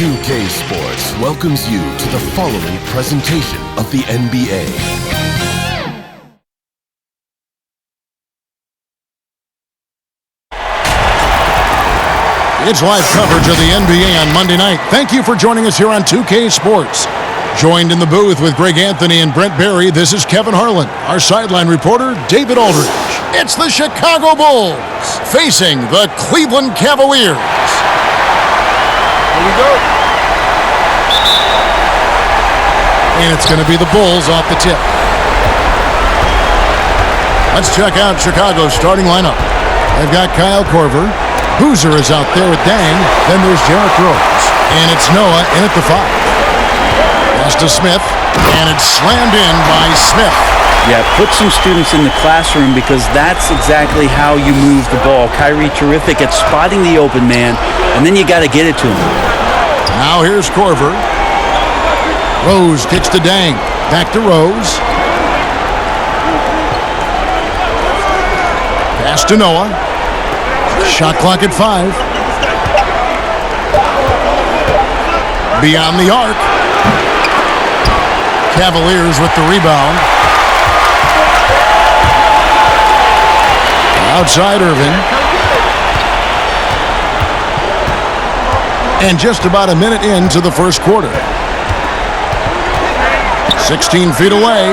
2K Sports welcomes you to the following presentation of the NBA. It's live coverage of the NBA on Monday night. Thank you for joining us here on 2K Sports. Joined in the booth with Greg Anthony and Brent Barry, this is Kevin Harlan. Our sideline reporter, David Aldridge. It's the Chicago Bulls facing the Cleveland Cavaliers. Here we go. And it's going to be the Bulls off the tip. Let's check out Chicago's starting lineup. They've got Kyle Korver. Boozer is out there with Dang. Then there's Derrick Rose. And it's Noah in at the 5. Pass to Smith. And it's slammed in by Smith. Yeah, put some students in the classroom because that's exactly how you move the ball. Kyrie terrific at spotting the open man, and then you got to get it to him. Now here's Korver. Rose kicks to Dang. Back to Rose. Pass to Noah. Shot clock at 5. Beyond the arc. Cavaliers with the rebound. Outside Irving. And just about a minute into the first quarter. 16 feet away.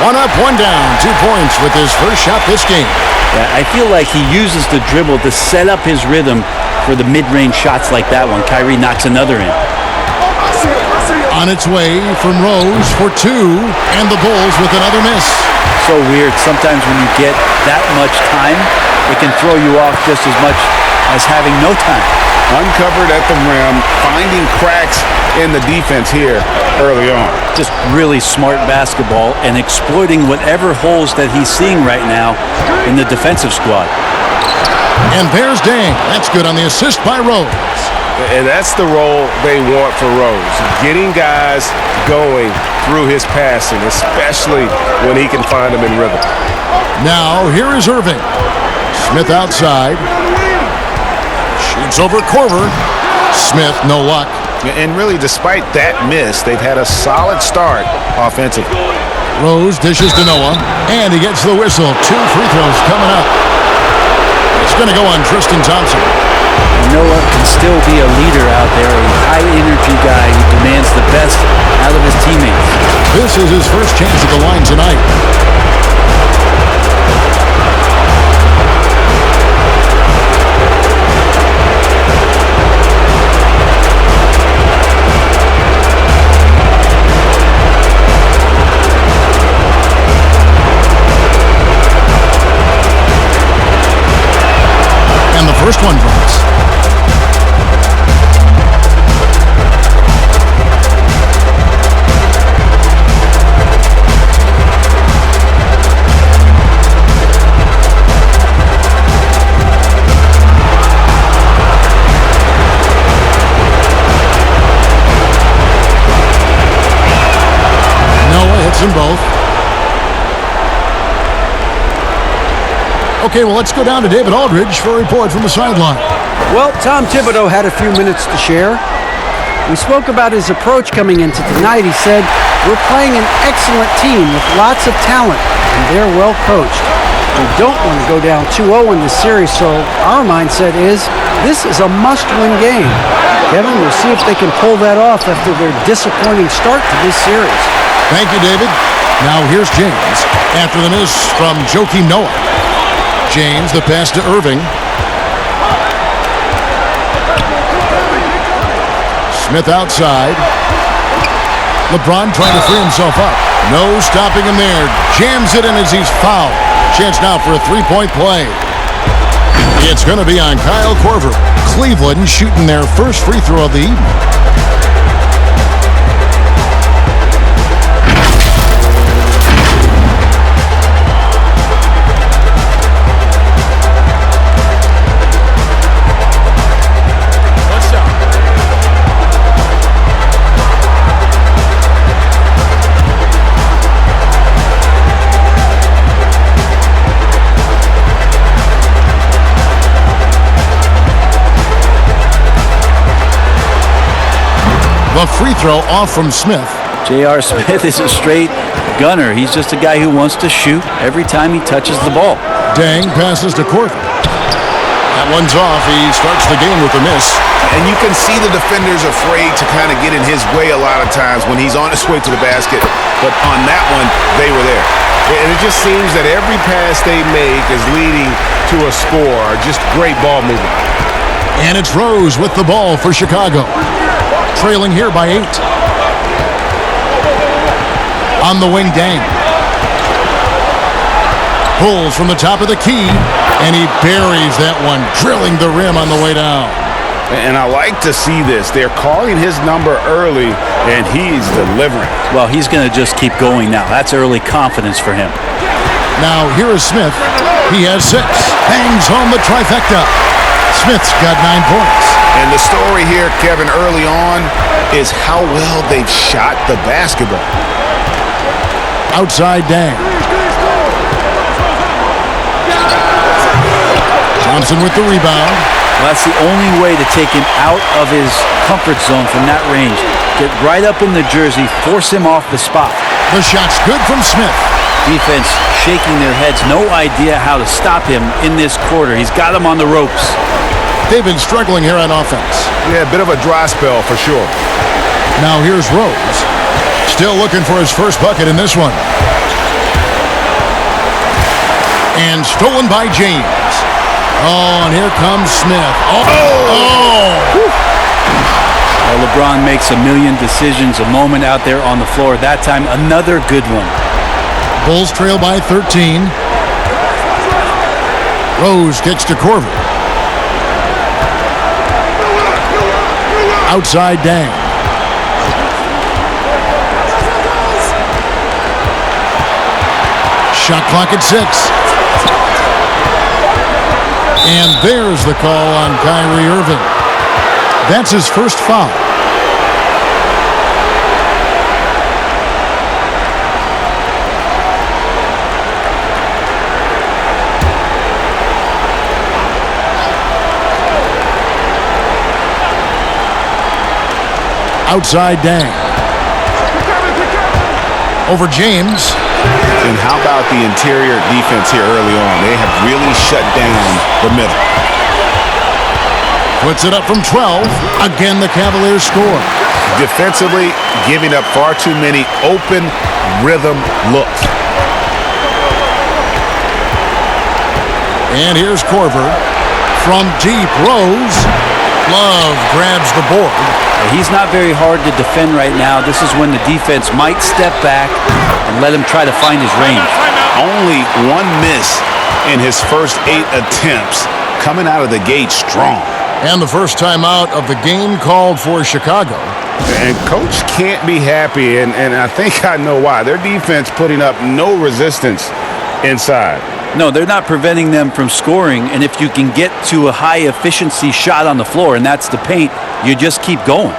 One up, one down. 2 points with his first shot this game. Yeah, I feel like he uses the dribble to set up his rhythm for the mid-range shots like that one. Kyrie knocks another in. On its way from Rose for 2, and the Bulls with another miss. So weird. Sometimes when you get that much time, it can throw you off just as much as having no time. Uncovered at the rim, finding cracks in the defense here early on. Just really smart basketball and exploiting whatever holes that he's seeing right now in the defensive squad. And there's Dang. That's good on the assist by Rose. And that's the role they want for Rose, getting guys going through his passing, especially when he can find them in rhythm. Now, here is Irving. Smith outside. Shoots over Korver. Smith, no luck. And really, despite that miss, they've had a solid start offensively. Rose dishes to Noah, and he gets the whistle. 2 free throws coming up. It's going to go on Tristan Thompson. Noah can still be a leader out there, a high-energy guy who demands the best out of his teammates. This is his first chance at the line tonight. And the first one drops. Them both. Okay, well, let's go down to David Aldridge for a report from the sideline. Well, Tom Thibodeau had a few minutes to share. We spoke about his approach coming into tonight. He said, "We're playing an excellent team with lots of talent, and they're well coached. We don't want to go down 2-0 in this series, so our mindset is this is a must-win game." Kevin, we'll see if they can pull that off after their disappointing start to this series. Thank you, David. Now here's James after the miss from Joakim Noah. James, the pass to Irving. Smith outside. LeBron trying to free himself up. No stopping him there. Jams it in as he's fouled. Chance now for a 3-point play. It's going to be on Kyle Korver. Cleveland shooting their first free throw of the evening. The free throw off from Smith. J.R. Smith is a straight gunner. He's just a guy who wants to shoot every time he touches the ball. Dang passes to Corver. That one's off. He starts the game with a miss. And you can see the defenders afraid to kind of get in his way a lot of times when he's on his way to the basket. But on that one, they were there. And it just seems that every pass they make is leading to a score. Just great ball movement. And it's Rose with the ball for Chicago. Trailing here by 8. On the wing, Dang. Pulls from the top of the key, and he buries that one, drilling the rim on the way down. And I like to see this. They're calling his number early, and he's delivering. Well, he's going to just keep going now. That's early confidence for him. Now, here is Smith. He has 6. Hangs home the trifecta. Smith's got 9 points. And the story here, Kevin, early on is how well they've shot the basketball. Outside Dang. Thompson with the rebound. Well, that's the only way to take him out of his comfort zone from that range. Get right up in the jersey, force him off the spot. The shot's good from Smith. Defense shaking their heads, no idea how to stop him in this quarter. He's got him on the ropes. They've been struggling here on offense. Yeah, a bit of a dry spell for sure. Now here's Rose. Still looking for his first bucket in this one. And stolen by James. Oh, and here comes Smith. Well, LeBron makes a million decisions a moment out there on the floor. That time, another good one. Bulls trail by 13. Rose kicks to Corver. Outside Dang. Shot clock at 6. And there's the call on Kyrie Irving. That's his first foul. Outside Dang. Over James. And how about the interior defense here early on? They have really shut down the middle. Puts it up from 12. Again, the Cavaliers score. Defensively, giving up far too many open rhythm looks. And here's Corver. From deep, Rose. Love grabs the board. He's not very hard to defend right now. This is when the defense might step back and let him try to find his range. Only 1 miss in his first 8 attempts, coming out of the gate strong. And the first time out of the game called for Chicago. And Coach can't be happy, and I think I know why. Their defense putting up no resistance inside. No, they're not preventing them from scoring, and if you can get to a high-efficiency shot on the floor, and that's the paint, you just keep going.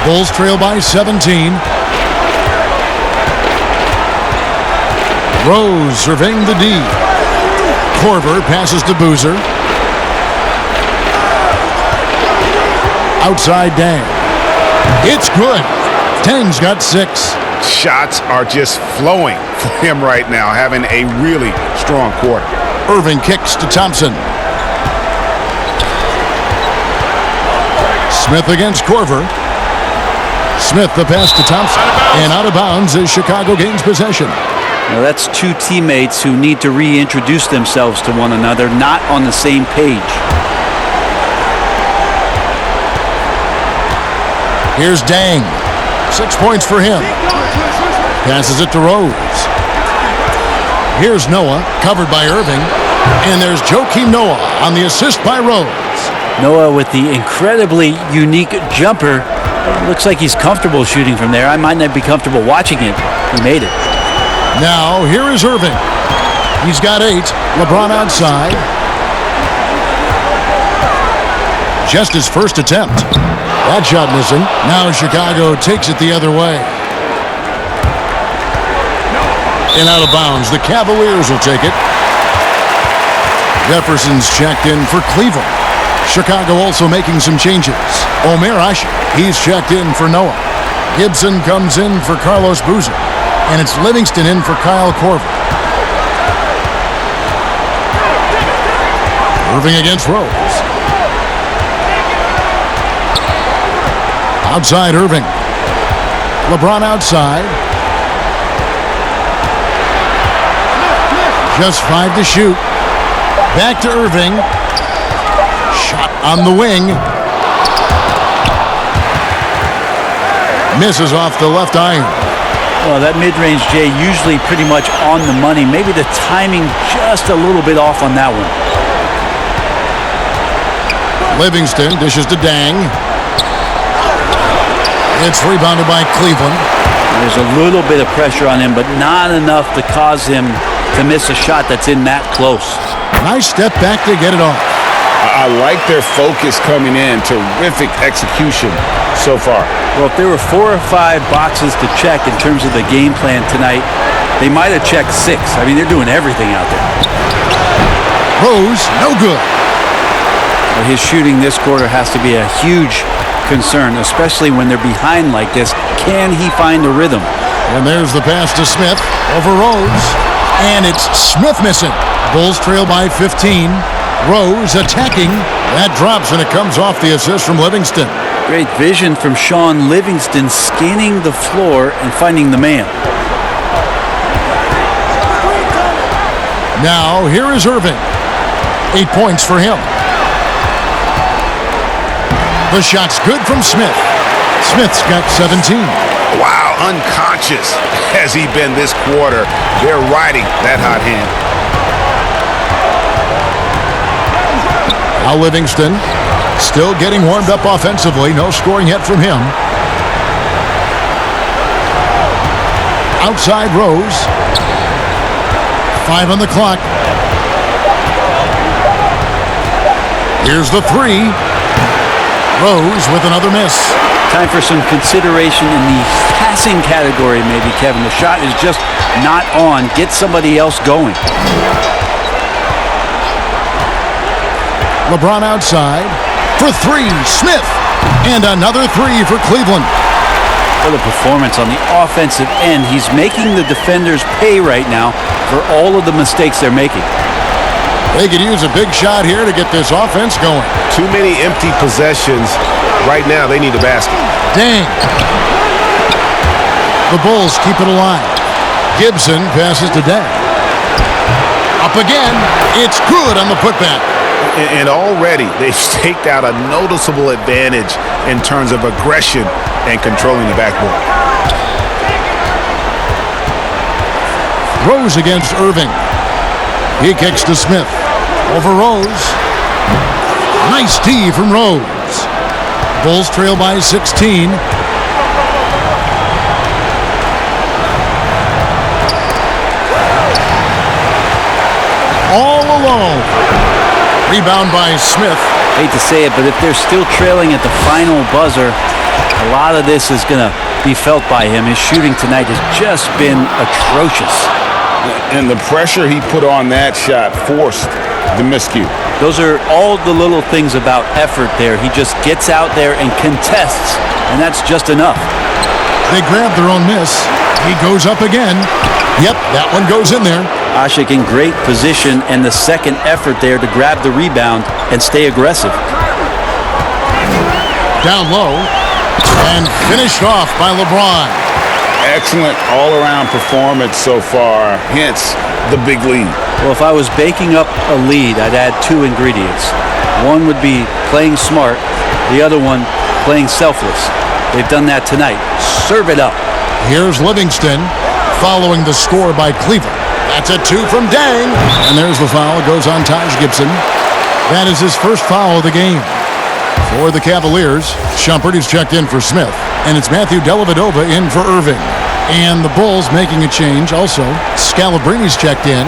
Bulls trail by 17. Rose surveying the D. Corver passes to Boozer. Outside Dang. It's good. Dang's got 6. Shots are just flowing for him right now, having a really strong quarter. Irving kicks to Thompson. Smith against Corver. Smith the pass to Thompson. And out of bounds as Chicago gains possession. Now that's two teammates who need to reintroduce themselves to one another, not on the same page. Here's Dang. 6 points for him. Passes it to Rose. Here's Noah, covered by Irving. And there's Joakim Noah on the assist by Rose. Noah with the incredibly unique jumper. Looks like he's comfortable shooting from there. I might not be comfortable watching it. He made it. Now, here is Irving. He's got 8. LeBron outside. Just his first attempt. That shot missing. Now Chicago takes it the other way. And out of bounds. The Cavaliers will take it. Jefferson's checked in for Cleveland. Chicago also making some changes. Omer Asher, he's checked in for Noah. Gibson comes in for Carlos Boozer. And it's Livingston in for Kyle Korver. Irving against Rose. Outside Irving. LeBron outside. Just 5 to shoot. Back to Irving. Shot on the wing. Misses off the left iron. Well, that mid-range, Jay, usually pretty much on the money. Maybe the timing just a little bit off on that one. Livingston dishes to Dang. It's rebounded by Cleveland. There's a little bit of pressure on him, but not enough to cause him to miss a shot that's in that close. Nice step back to get it off. I like their focus coming in. Terrific execution so far. Well, if there were 4 or 5 boxes to check in terms of the game plan tonight, they might have checked 6. I mean, they're doing everything out there. Rose, no good. Well, his shooting this quarter has to be a huge concern, especially when they're behind like this. Can he find a rhythm? And there's the pass to Smith over Rose. And it's Smith missing. Bulls trail by 15. Rose attacking. That drops and it comes off the assist from Livingston. Great vision from Sean Livingston, scanning the floor and finding the man. Now here is Irving. 8 points for him. The shot's good from Smith. Smith's got 17. Wow, unconscious has he been this quarter. They're riding that hot hand. Now Livingston still getting warmed up offensively. No scoring yet from him. Outside Rose. 5 on the clock. Here's the 3. Rose with another miss. Time for some consideration in the passing category, maybe, Kevin. The shot is just not on. Get somebody else going. LeBron outside for 3. Smith. And another 3 for Cleveland. What a performance on the offensive end. He's making the defenders pay right now for all of the mistakes they're making. They could use a big shot here to get this offense going. Too many empty possessions. Right now, they need a basket. Dang. The Bulls keep it alive. Gibson passes to Dang. Up again. It's good on the putback. And already they've staked out a noticeable advantage in terms of aggression and controlling the backboard. Rose against Irving. He kicks to Smith. Over Rose. Nice D from Rose. Bulls trail by 16. All alone. Rebound by Smith. Hate to say it, but if they're still trailing at the final buzzer, a lot of this is going to be felt by him. His shooting tonight has just been atrocious. And the pressure he put on that shot forced the miscue. Those are all the little things about effort there. He just gets out there and contests, and that's just enough. They grab their own miss. He goes up again. Yep, that one goes in there. Ashik in great position, and the second effort there to grab the rebound and stay aggressive. Down low, and finished off by LeBron. excellent all-around performance so far, hence the big lead. Well, if I was baking up a lead, I'd add two ingredients. One would be playing smart, the other one playing selfless. They've done that tonight. Serve it up. Here's Livingston following the score by Cleveland. That's a 2 from Dang. And there's the foul. It goes on Taj Gibson. That is his first foul of the game. For the Cavaliers, Shumpert is checked in for Smith. And it's Matthew Dellavedova in for Irving. And the Bulls making a change also. Scalabrini's checked in.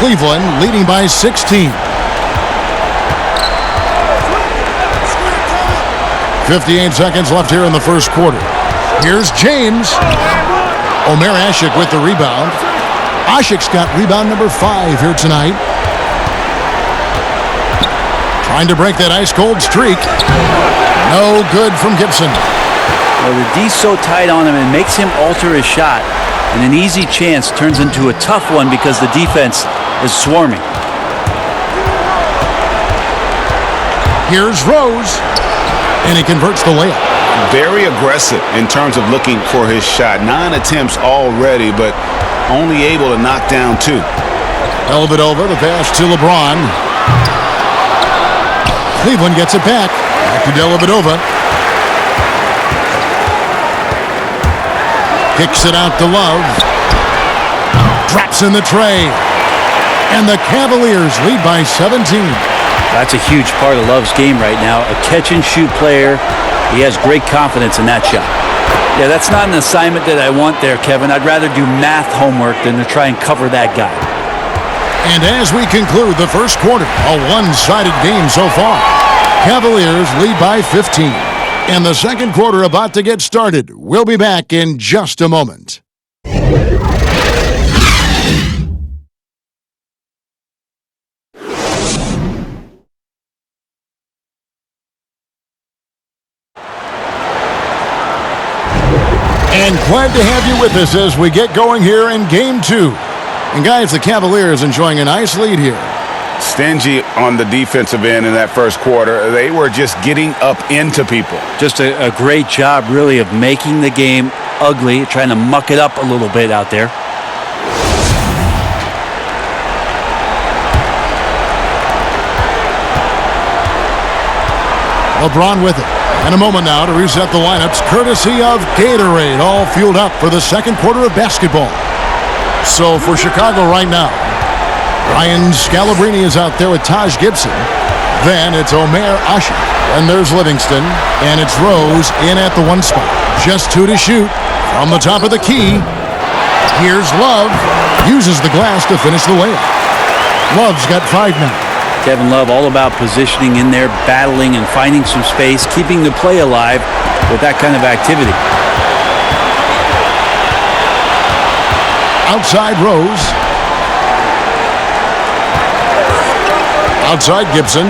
Cleveland leading by 16. 58 seconds left here in the first quarter. Here's James. Omer Ashik with the rebound. Ashik's got rebound number 5 here tonight. Trying to break that ice-cold streak. No good from Gibson. Well, the D's so tight on him, it makes him alter his shot. And an easy chance turns into a tough one because the defense is swarming. Here's Rose. And he converts the layup. Very aggressive in terms of looking for his shot. 9 attempts already, but only able to knock down 2. Dellavedova, the pass to LeBron. Cleveland gets it back. Back to Dellavedova. Kicks it out to Love. Drops in the tray. And the Cavaliers lead by 17. That's a huge part of Love's game right now. A catch-and-shoot player. He has great confidence in that shot. Yeah, that's not an assignment that I want there, Kevin. I'd rather do math homework than to try and cover that guy. And as we conclude the first quarter, a one-sided game so far. Cavaliers lead by 15. And the second quarter about to get started. We'll be back in just a moment. And glad to have you with us as we get going here in Game 2. And guys, the Cavaliers enjoying a nice lead here. Stingy on the defensive end in that first quarter. They were just getting up into people. Just a great job, really, of making the game ugly, trying to muck it up a little bit out there. LeBron with it. And a moment now to reset the lineups, courtesy of Gatorade, all fueled up for the second quarter of basketball. So for Chicago right now, Ryan Scalabrine is out there with Taj Gibson. Then it's Omer Ashik. And there's Livingston. And it's Rose in at the 1 spot. Just 2 to shoot from the top of the key. Here's Love. Uses the glass to finish the layup. Love's got 5 now. Kevin Love all about positioning in there, battling and finding some space, keeping the play alive with that kind of activity. Outside Rose. Outside Gibson.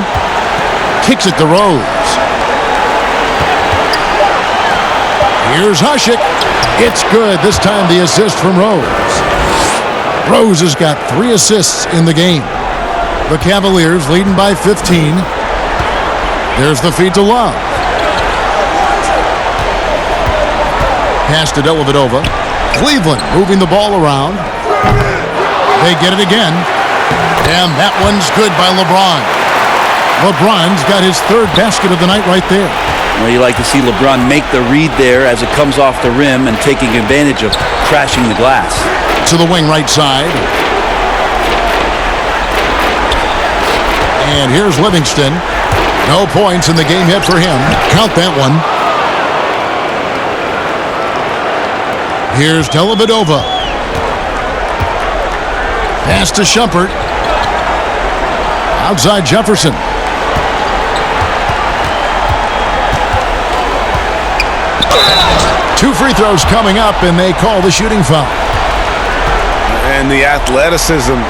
Kicks it to Rose. Here's Ashik. It's good. This time the assist from Rose. Rose has got 3 assists in the game. The Cavaliers leading by 15. There's the feed to Love. Pass to Dellavedova. Cleveland moving the ball around. They get it again. And that one's good by LeBron. LeBron's got his 3rd basket of the night right there. Well, you like to see LeBron make the read there as it comes off the rim and taking advantage of crashing the glass. To the wing right side. And here's Livingston. No points in the game yet for him. Count that one. Here's Dellavedova. Pass to Shumpert. Outside Jefferson. Two free throws coming up, and they call the shooting foul. And the athleticism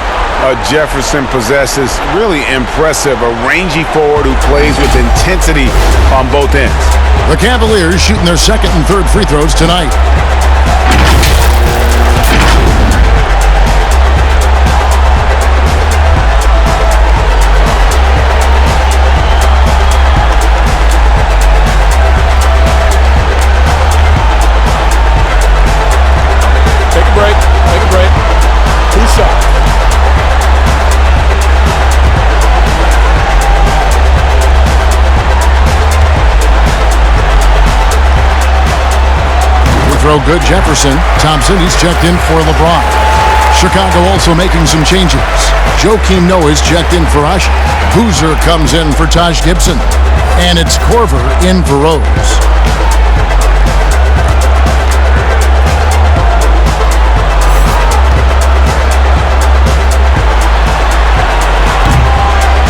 Jefferson possesses, really impressive. A rangy forward who plays with intensity on both ends. The Cavaliers shooting their 2nd and 3rd free throws tonight. No good. Jefferson. Thompson, he's checked in for LeBron. Chicago also making some changes. Joakim Noah's checked in for Usher. Boozer comes in for Taj Gibson. And it's Korver in for Rose.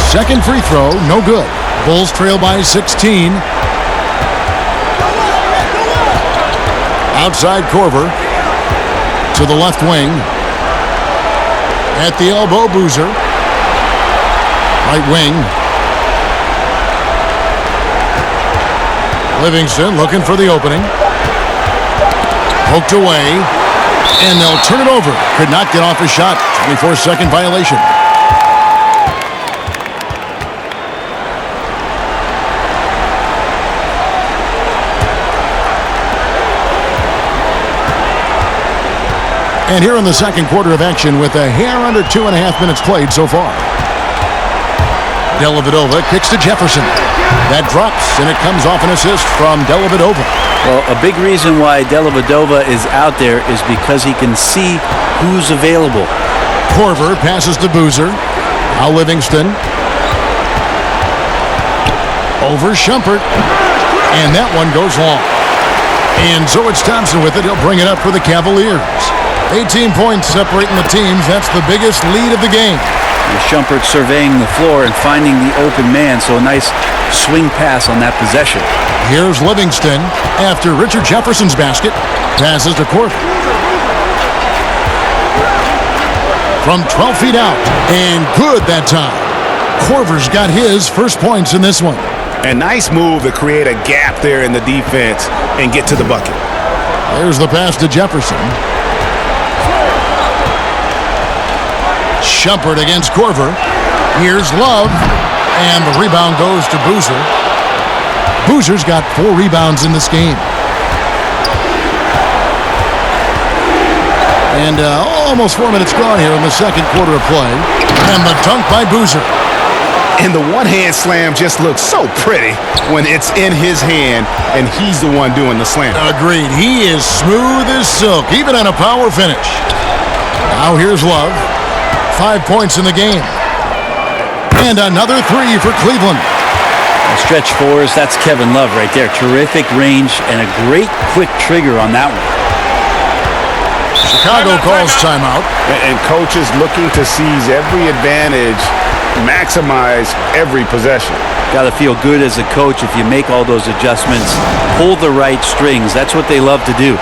Second free throw, no good. Bulls trail by 16. Outside Korver to the left wing. At the elbow, Boozer. Right wing. Livingston looking for the opening. Poked away. And they'll turn it over. Could not get off a shot. 24-second violation. And here in the second quarter of action with a hair under 2.5 minutes played so far. Dellavedova kicks to Jefferson. That drops, and it comes off an assist from Dellavedova. Well, a big reason why Dellavedova is out there is because he can see who's available. Korver passes to Boozer. Now Livingston. Over Shumpert. And that one goes long. And so it's Thompson with it. He'll bring it up for the Cavaliers. 18 points separating the teams. That's the biggest lead of the game. Shumpert surveying the floor and finding the open man, so a nice swing pass on that possession. Here's Livingston after Richard Jefferson's basket. Passes to Korver. From 12 feet out. And good that time. Korver's got his first points in this one. A nice move to create a gap there in the defense and get to the bucket. There's the pass to Jefferson. Shumpert against Korver. Here's Love. And the rebound goes to Boozer. Boozer's got 4 rebounds in this game. And almost 4 minutes gone here in the second quarter of play. And the dunk by Boozer. And the one-hand slam just looks so pretty when it's in his hand and he's the one doing the slam. Agreed. He is smooth as silk, even on a power finish. Now here's Love. 5 points in the game. And another 3 for Cleveland. Stretch fours, that's Kevin Love right there. Terrific range and a great quick trigger on that one. Chicago calls timeout. And coaches looking to seize every advantage, maximize every possession. Got to feel good as a coach if you make all those adjustments, pull the right strings. That's what they love to do.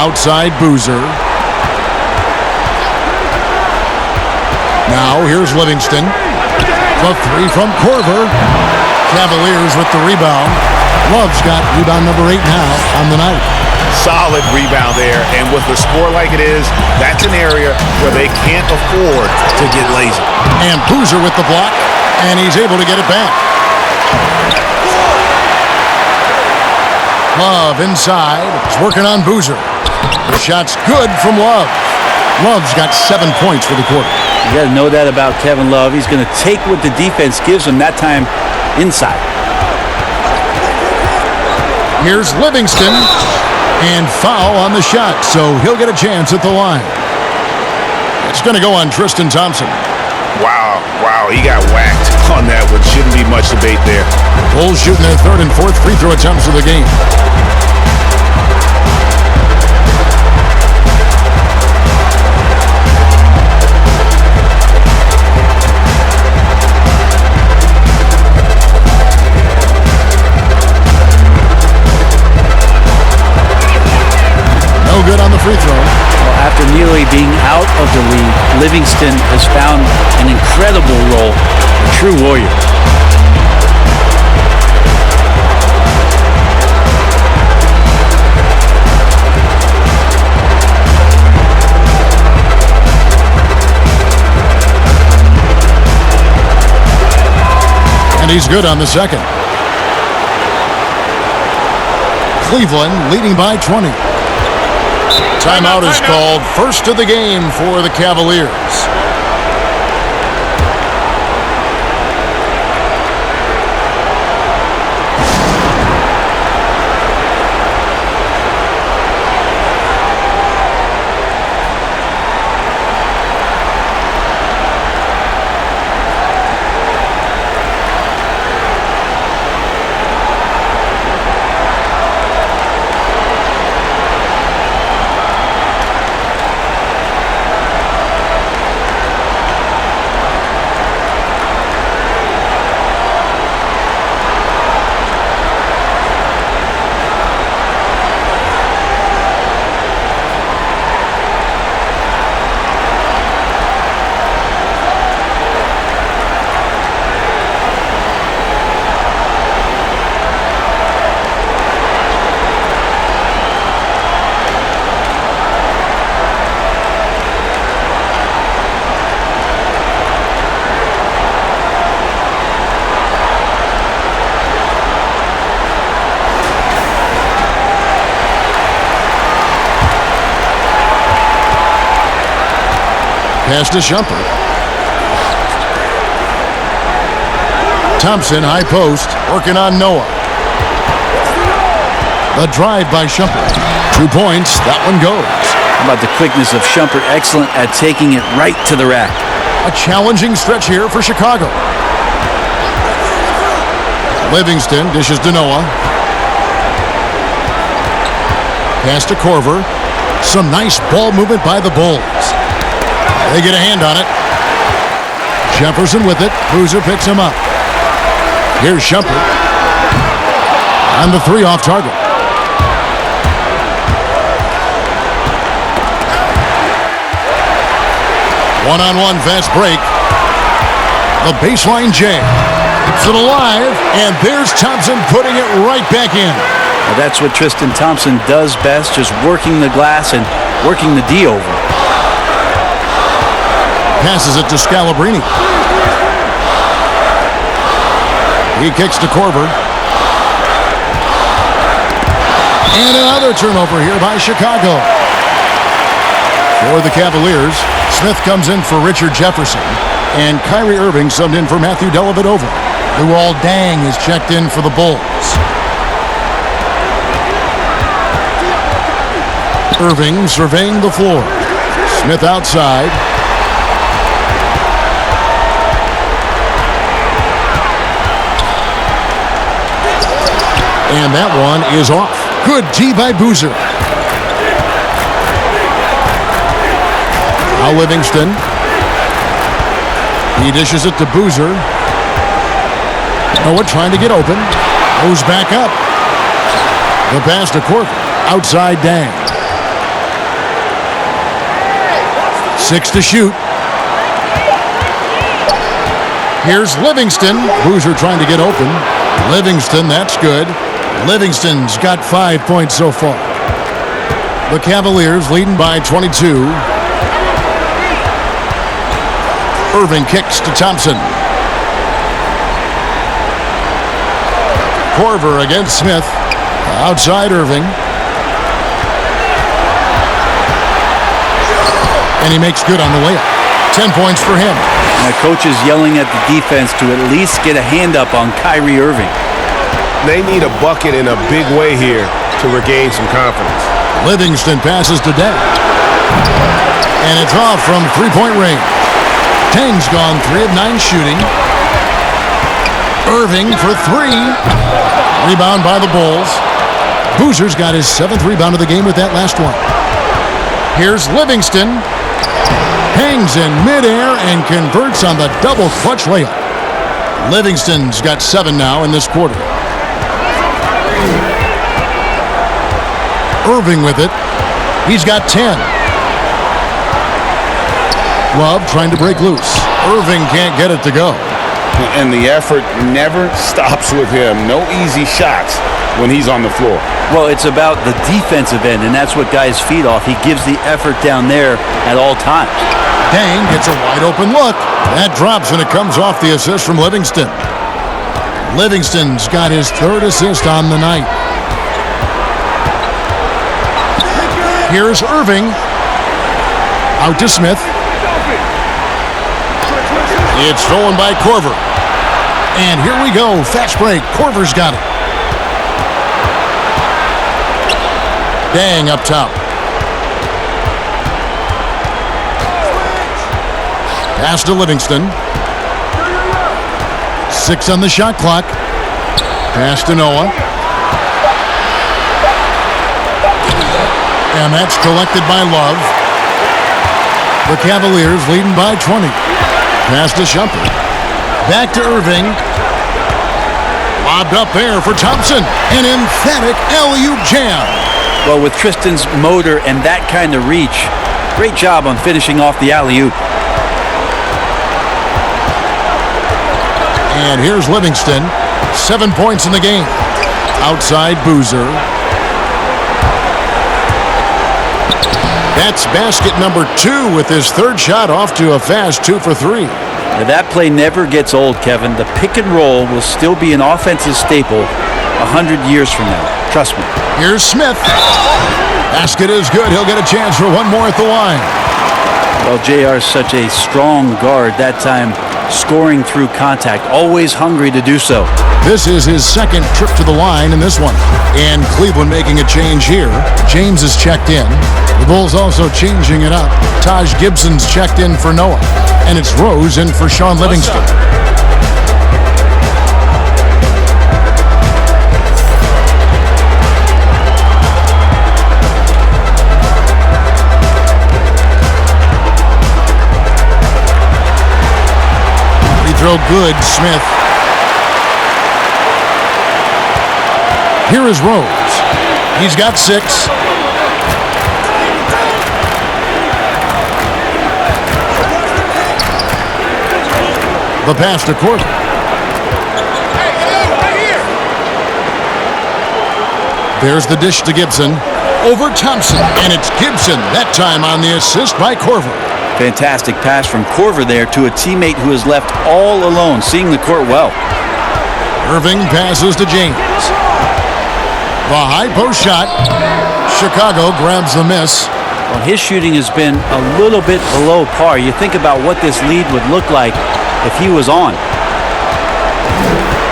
Outside Boozer. Now here's Livingston. The 3 from Korver. Cavaliers with the rebound. Love's got rebound number 8 now on the night. Solid rebound there, and with the score like it is, that's an area where they can't afford to get lazy. And Boozer with the block, and he's able to get it back. Love inside. He's working on Boozer. The shot's good from Love. Love's got 7 points for the quarter. You got to know that about Kevin Love. He's going to take what the defense gives him, that time inside. Here's Livingston. And foul on the shot, so he'll get a chance at the line. It's going to go on Tristan Thompson. Wow, he got whacked on that one. Shouldn't be much debate there. Bulls shooting their third and fourth free throw attempts of the game. No good on the free throw. Well, after nearly being out of the league, Livingston has found an incredible role, a true warrior. And he's good on the second. Cleveland leading by 20. Timeout is called. First of the game for the Cavaliers. Pass to Shumpert. Thompson, high post, working on Noah. The drive by Shumpert. 2 points, that one goes. How about the quickness of Shumpert? Excellent at taking it right to the rack. A challenging stretch here for Chicago. Livingston dishes to Noah. Pass to Korver. Some nice ball movement by the Bulls. They get a hand on it. Jefferson with it. Boozer picks him up. Here's Shumpert. On the three off target. One-on-one fast break. The baseline J. Keeps it alive. And there's Thompson putting it right back in. Well, that's what Tristan Thompson does best, just working the glass and working the D over. Passes it to Scalabrine. He kicks to Korver. And another turnover here by Chicago. For the Cavaliers, Smith comes in for Richard Jefferson. And Kyrie Irving subbed in for Matthew Dellavedova. Luol Deng is checked in for the Bulls. Irving surveying the floor. Smith outside. And that one is off. Good D by Boozer. Now Livingston. He dishes it to Boozer. Noah trying to get open. Goes back up. The pass to Korver. Outside Dang. 6 to shoot. Here's Livingston. Boozer trying to get open. Livingston, that's good. Livingston's got 5 points so far. The Cavaliers leading by 22. Irving kicks to Thompson. Korver against Smith. Outside Irving. And he makes good on the layup. 10 points for him. My coach is yelling at the defense to at least get a hand up on Kyrie Irving. They need a bucket in a big way here to regain some confidence. Livingston passes to Deng. And it's off from three-point range. Tang's gone 3 of 9 shooting. Irving for 3. Rebound by the Bulls. Boozer's got his 7th rebound of the game with that last one. Here's Livingston. Hangs in midair and converts on the double clutch layup. Livingston's got 7 now in this quarter. Irving with it. He's got 10. Love trying to break loose. Irving can't get it to go. And the effort never stops with him. No easy shots when he's on the floor. Well, it's about the defensive end, and that's what guys feed off. He gives the effort down there at all times. Dang gets a wide open look. That drops and it comes off the assist from Livingston. Livingston's got his 3rd assist on the night. Here's Irving. Out to Smith. It's stolen by Korver. And here we go. Fast break. Korver's got it. Dang up top. Pass to Livingston. 6 on the shot clock. Pass to Noah. And that's collected by Love. The Cavaliers leading by 20. Pass to Shumpert. Back to Irving. Lobbed up there for Thompson. An emphatic alley-oop jam. Well, with Tristan's motor and that kind of reach, great job on finishing off the alley-oop. And here's Livingston. 7 points in the game. Outside Boozer. That's basket number 2 with his 3rd shot off to a fast 2 for 3. Now, that play never gets old, Kevin. The pick and roll will still be an offensive staple 100 years from now. Trust me. Here's Smith. Basket is good. He'll get a chance for one more at the line. Well, JR is such a strong guard that time, scoring through contact, always hungry to do so. This is his 2nd trip to the line in this one. And Cleveland making a change here. James is checked in. The Bulls also changing it up. Taj Gibson's checked in for Noah. And it's Rose in for Sean Livingston. Free throw good, Smith. Here is Rose. He's got 6. The pass to Korver. There's the dish to Gibson. Over Thompson. And it's Gibson, that time on the assist by Korver. Fantastic pass from Korver there to a teammate who is left all alone, seeing the court well. Irving passes to James. The high post shot. Chicago grabs the miss. Well, his shooting has been a little bit below par. You think about what this lead would look like if he was on.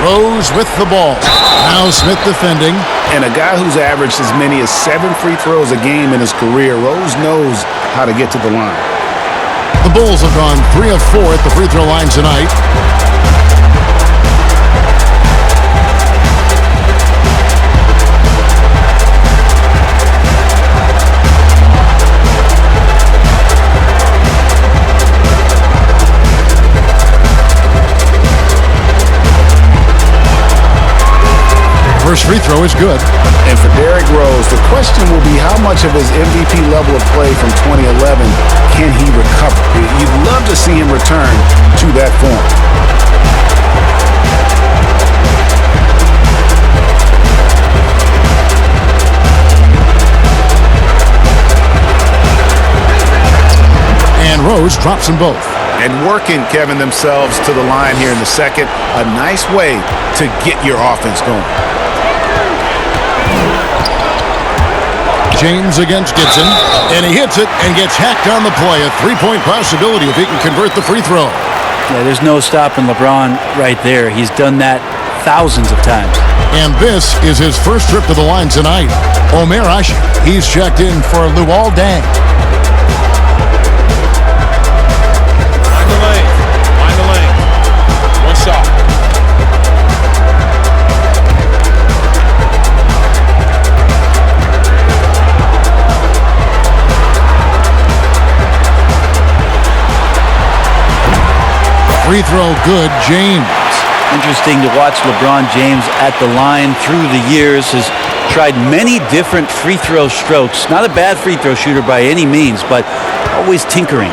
Rose with the ball. Now Smith defending. And a guy who's averaged as many as 7 free throws a game in his career, Rose knows how to get to the line. The Bulls have gone 3 of 4 at the free throw line tonight. First free throw is good. And for Derrick Rose, the question will be how much of his MVP level of play from 2011 can he recover? You'd love to see him return to that form. And Rose drops them both. And working, Kevin, themselves to the line here in the 2nd. A nice way to get your offense going. James against Gibson, and he hits it and gets hacked on the play. A 3-point possibility if he can convert the free throw. Yeah, there's no stopping LeBron right there. He's done that thousands of times. And this is his first trip to the line tonight. Omer Ashi, he's checked in for Luol Deng. On the lane. Free throw good, James. Interesting to watch LeBron James at the line through the years. Has tried many different free throw strokes. Not a bad free throw shooter by any means, but always tinkering.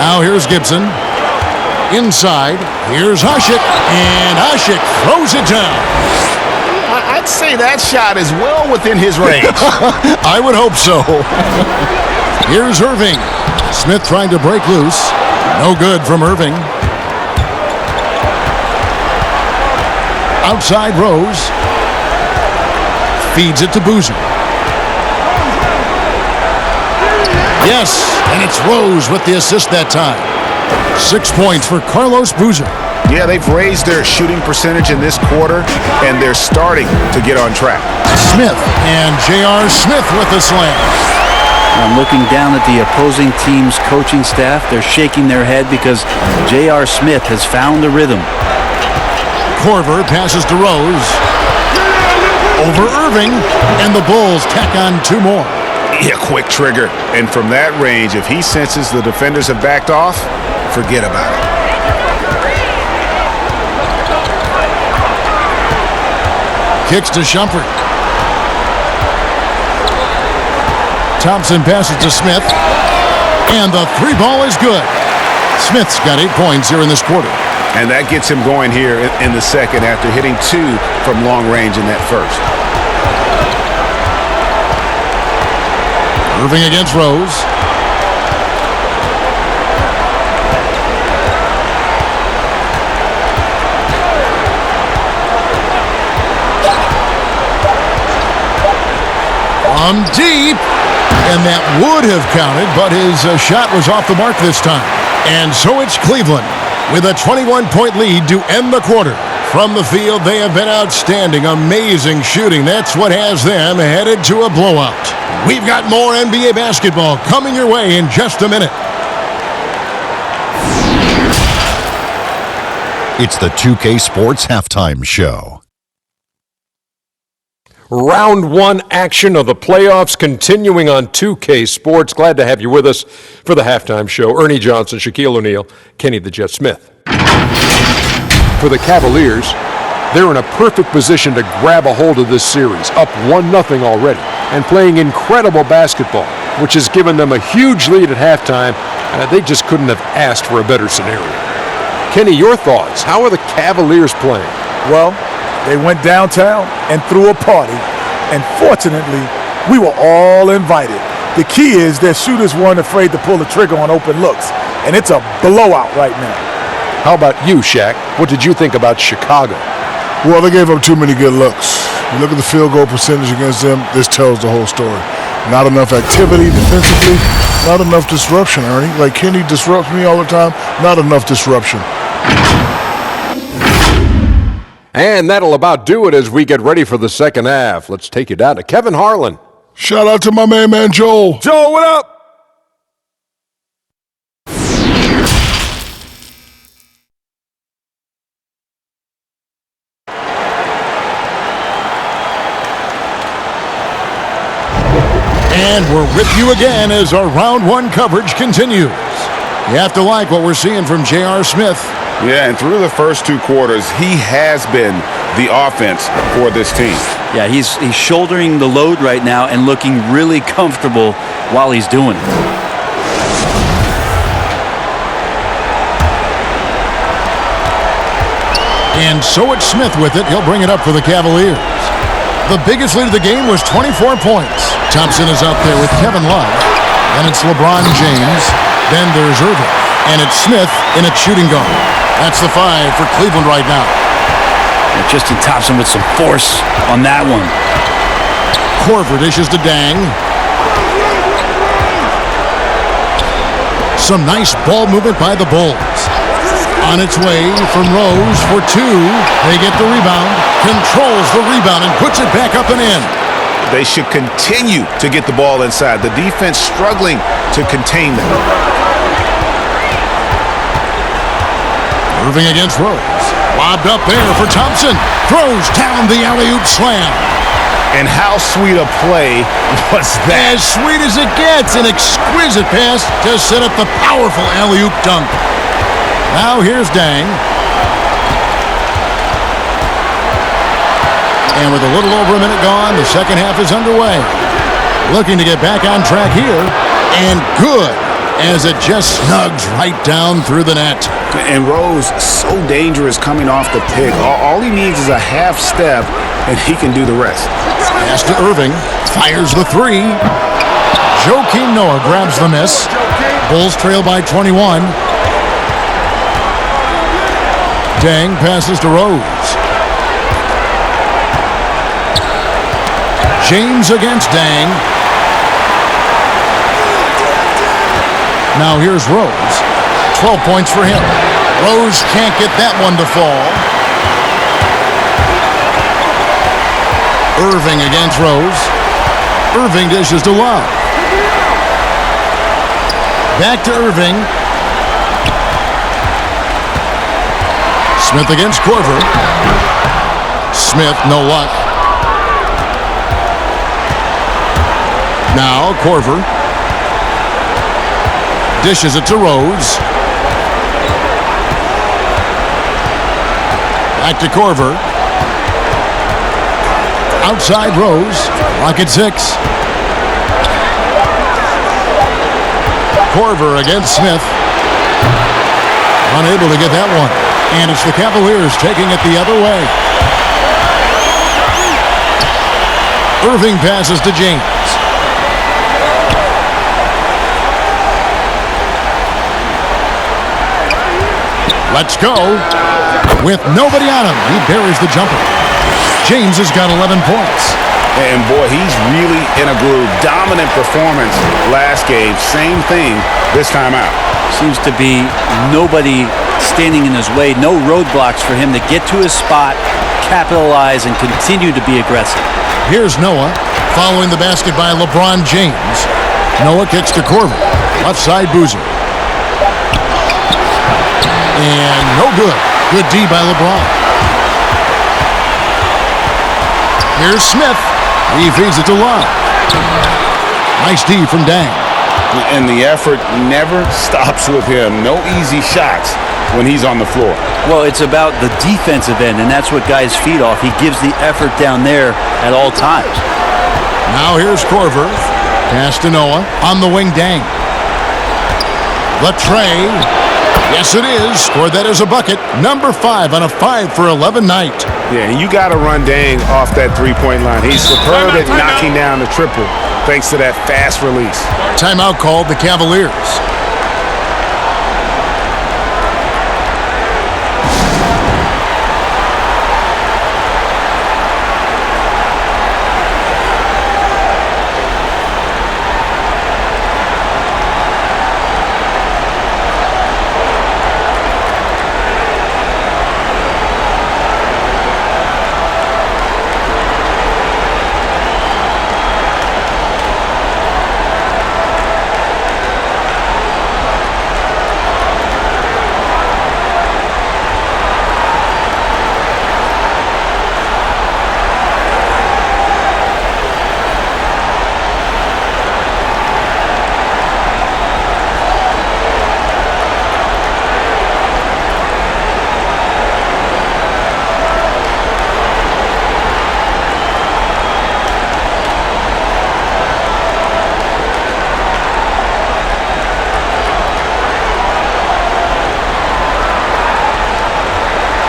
Now here's Gibson. Inside, here's Hasek, and Hasek throws it down. I'd say that shot is well within his range. I would hope so. Here's Irving. Smith trying to break loose. No good from Irving. Outside Rose. Feeds it to Boozer. Yes, and it's Rose with the assist that time. 6 points for Carlos Boozer. Yeah, they've raised their shooting percentage in this quarter, and they're starting to get on track. Smith, and J.R. Smith with the slam. I'm looking down at the opposing team's coaching staff. They're shaking their head because J.R. Smith has found the rhythm. Korver passes to Rose. Over Irving, and the Bulls tack on 2 more. Yeah, quick trigger. And from that range, if he senses the defenders have backed off, forget about it. Kicks to Shumpert. Thompson passes to Smith. And the 3 ball is good. Smith's got 8 points here in this quarter. And that gets him going here in the second after hitting 2 from long range in that first. Irving against Rose. From deep. And that would have counted, but his shot was off the mark this time. And so it's Cleveland with a 21-point lead to end the quarter. From the field, they have been outstanding. Amazing shooting. That's what has them headed to a blowout. We've got more NBA basketball coming your way in just a minute. It's the 2K Sports Halftime Show. Round 1 action of the playoffs continuing on 2K Sports. Glad to have you with us for the halftime show. Ernie Johnson, Shaquille O'Neal, Kenny the Jet Smith. For the Cavaliers, they're in a perfect position to grab a hold of this series, up 1-0 already, and playing incredible basketball, which has given them a huge lead at halftime, and they just couldn't have asked for a better scenario. Kenny, your thoughts? How are the Cavaliers playing? Well, they went downtown and threw a party, and fortunately, we were all invited. The key is that shooters weren't afraid to pull the trigger on open looks, and it's a blowout right now. How about you, Shaq? What did you think about Chicago? Well, they gave up too many good looks. You look at the field goal percentage against them, this tells the whole story. Not enough activity defensively, not enough disruption, Ernie. Like Kenny disrupts me all the time, not enough disruption. And that'll about do it as we get ready for the second half. Let's take you down to Kevin Harlan. Shout out to my man Joel. Joel, what up? And we're with you again as our round 1 coverage continues. You have to like what we're seeing from J.R. Smith. Yeah, and through the first 2 quarters, he has been the offense for this team. Yeah, he's shouldering the load right now and looking really comfortable while he's doing it. And so it's Smith with it. He'll bring it up for the Cavaliers. The biggest lead of the game was 24 points. Thompson is out there with Kevin Love. Then it's LeBron James. Then there's Irving. And it's Smith in at shooting guard. That's the 5 for Cleveland right now. And Justin Thompson with some force on that one. Korver dishes to Dang. Some nice ball movement by the Bulls. On its way from Rose for 2. They get the rebound. Controls the rebound and puts it back up and in. They should continue to get the ball inside. The defense struggling to contain them. Irving against Rose. Lobbed up there for Thompson. Throws down the alley-oop slam. And how sweet a play was that? As sweet as it gets. An exquisite pass to set up the powerful alley-oop dunk. Now here's Dang. And with a little over a minute gone, the second half is underway. Looking to get back on track here. And good, as it just snugs right down through the net. And Rose, so dangerous coming off the pick. All he needs is a half step, and he can do the rest. Pass to Irving. Fires the three. Joakim Noah grabs the miss. Bulls trail by 21. Dang passes to Rose. James against Dang. Now here's Rose. 12 points for him. Rose can't get that one to fall. Irving against Rose. Irving dishes to Love. Back to Irving. Smith against Korver. Smith, no luck. Now Korver dishes it to Rose. Back to Korver. Outside Rose. Clock at 6. Korver against Smith. Unable to get that one. And it's the Cavaliers taking it the other way. Irving passes to James. Let's go. With nobody on him, he buries the jumper. James has got 11 points. And boy, he's really in a groove. Dominant performance last game. Same thing this time out. Seems to be nobody standing in his way. No roadblocks for him to get to his spot, capitalize, and continue to be aggressive. Here's Noah following the basket by LeBron James. Noah kicks to Korver. Left side Boozer. And no good. Good D by LeBron. Here's Smith. He feeds it to Love. Nice D from Dang. And the effort never stops with him. No easy shots when he's on the floor. Well, it's about the defensive end, and that's what guys feed off. He gives the effort down there at all times. Now here's Korver. Pass to Noah. On the wing, Dang. The tray. Yes, it is. Scored that as a bucket. Number 5 on a 5 for 11 night. Yeah, and you got to run Dang off that three-point line. He's superb at knocking down the triple thanks to that fast release. Timeout called the Cavaliers.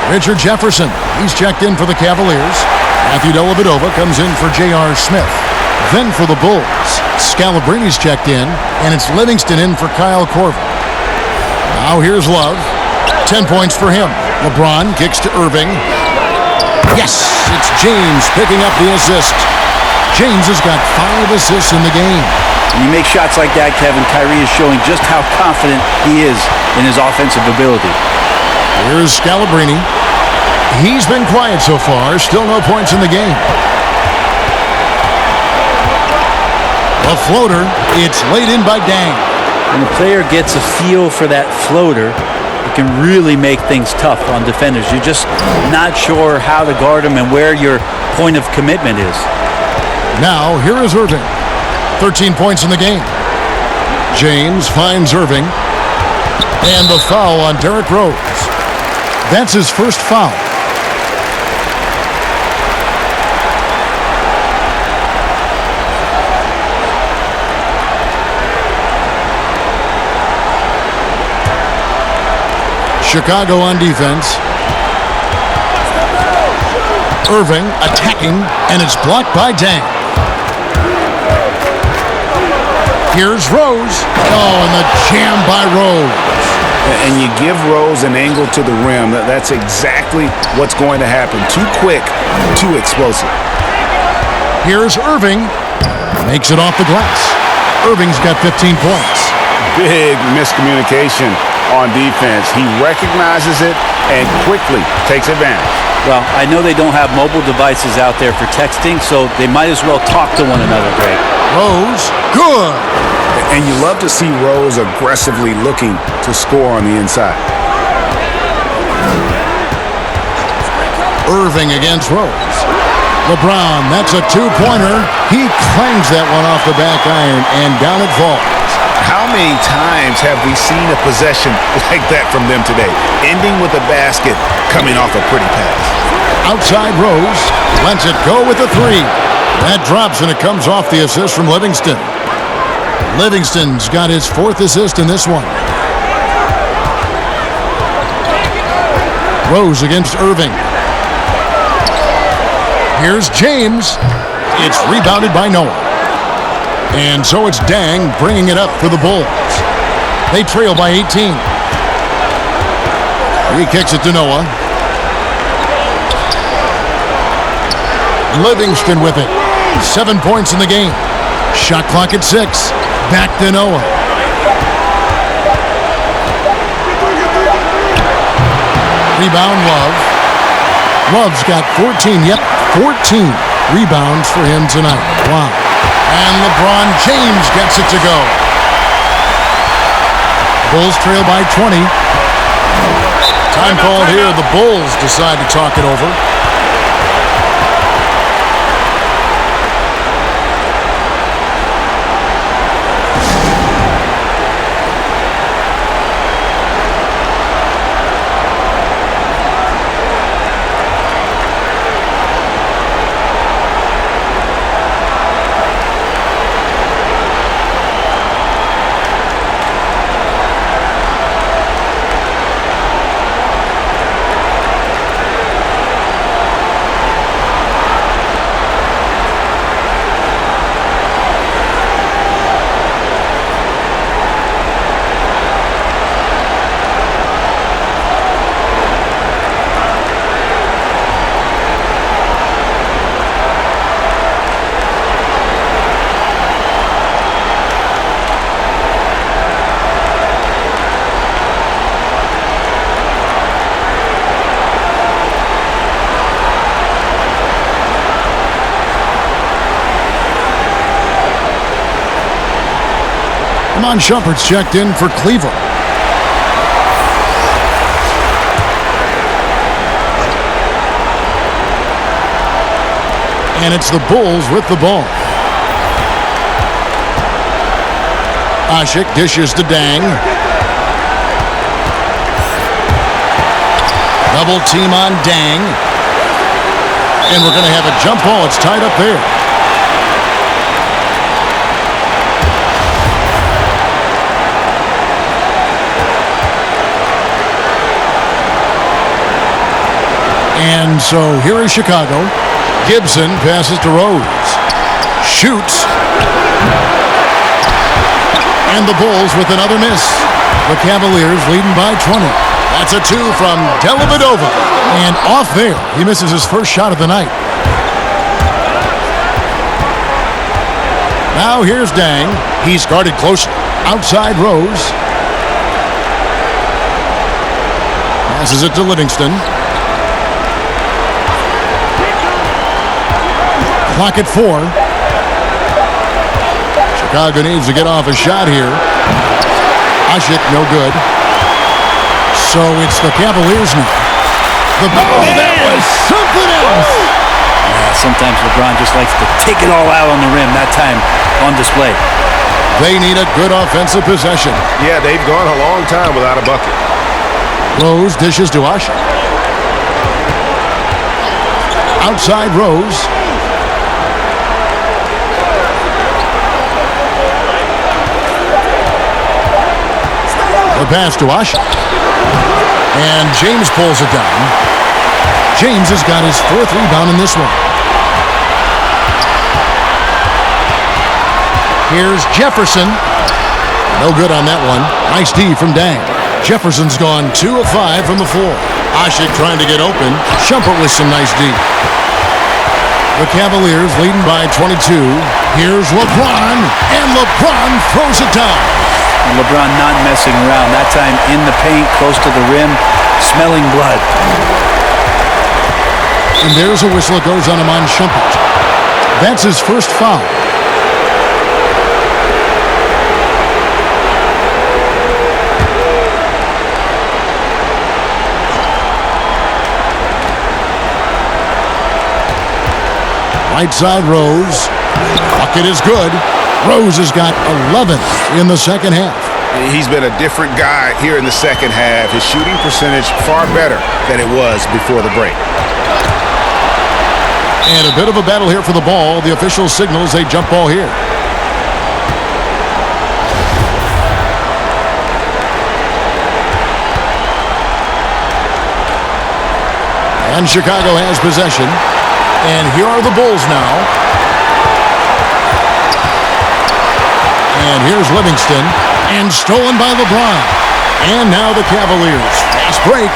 Richard Jefferson, he's checked in for the Cavaliers. Matthew Dellavedova comes in for J.R. Smith. Then for the Bulls, Scalabrini's checked in, and it's Livingston in for Kyle Korver. Now here's Love. 10 points for him. LeBron kicks to Irving. Yes, it's James picking up the assist. James has got 5 assists in the game. When you make shots like that, Kevin, Kyrie is showing just how confident he is in his offensive ability. Here's Scalabrini. He's been quiet so far. Still no points in the game. A floater. It's laid in by Dang. When the player gets a feel for that floater, it can really make things tough on defenders. You're just not sure how to guard them and where your point of commitment is. Now, here is Irving. 13 points in the game. James finds Irving. And the foul on Derrick Rose. That's his first foul. Chicago on defense. Irving attacking, and it's blocked by Dang. Here's Rose. Oh, and the jam by Rose. And you give Rose an angle to the rim. That's exactly what's going to happen. Too quick, too explosive. Here's Irving. Makes it off the glass. Irving's got 15 points. Big miscommunication on defense. He recognizes it and quickly takes advantage. Well, I know they don't have mobile devices out there for texting, so they might as well talk to one another, Greg. Rose, good. And you love to see Rose aggressively looking to score on the inside. Irving against Rose. LeBron, that's a two-pointer. He clangs that one off the back iron, and down it falls. How many times have we seen a possession like that from them today? Ending with a basket, coming off a pretty pass. Outside Rose, lets it go with a three. That drops, and it comes off the assist from Livingston. Livingston's got his fourth assist in this one. Rose against Irving. Here's James. It's rebounded by Noah. And so it's Dang bringing it up for the Bulls. They trail by 18. He kicks it to Noah. Livingston with it. 7 points in the game. Shot clock at 6. Back to Noah. Rebound Love. Love's got 14. Yep, 14 rebounds for him tonight. Wow. And LeBron James gets it to go. Bulls trail by 20. Time called here. The Bulls decide to talk it over. Iman Shumpert's checked in for Cleveland. And it's the Bulls with the ball. Ashik dishes to Dang. Double team on Dang. And we're going to have a jump ball. It's tied up there. And so here is Chicago. Gibson passes to Rose. Shoots. And the Bulls with another miss. The Cavaliers leading by 20. That's a two from Dellavedova. And off there, he misses his first shot of the night. Now here's Dang. He's guarded closely. Outside Rose. Passes it to Livingston. Clock at 4. Chicago needs to get off a shot here. Ashik, no good. So it's the Cavaliers now. That was something else. Yeah, sometimes LeBron just likes to take it all out on the rim. That time on display. They need a good offensive possession. Yeah, they've gone a long time without a bucket. Rose dishes to Usher. Outside Rose. The pass to Usher. And James pulls it down. James has got his 4th rebound in this one. Here's Jefferson. No good on that one. Nice D from Dang. Jefferson's gone 2 of 5 from the floor. Ashik trying to get open. Shumpert with some nice D. The Cavaliers leading by 22. Here's LeBron. And LeBron throws it down. And LeBron not messing around. That time in the paint, close to the rim, smelling blood. And there's a whistle that goes on him on Shumpert. That's his first foul. Right side Rose. Bucket is good. Rose has got 11 in the second half. He's been a different guy here in the second half. His shooting percentage far better than it was before the break. And a bit of a battle here for the ball. The official signals a jump ball here. And Chicago has possession. And here are the Bulls now. And here's Livingston. And stolen by LeBron. And now the Cavaliers. Fast break.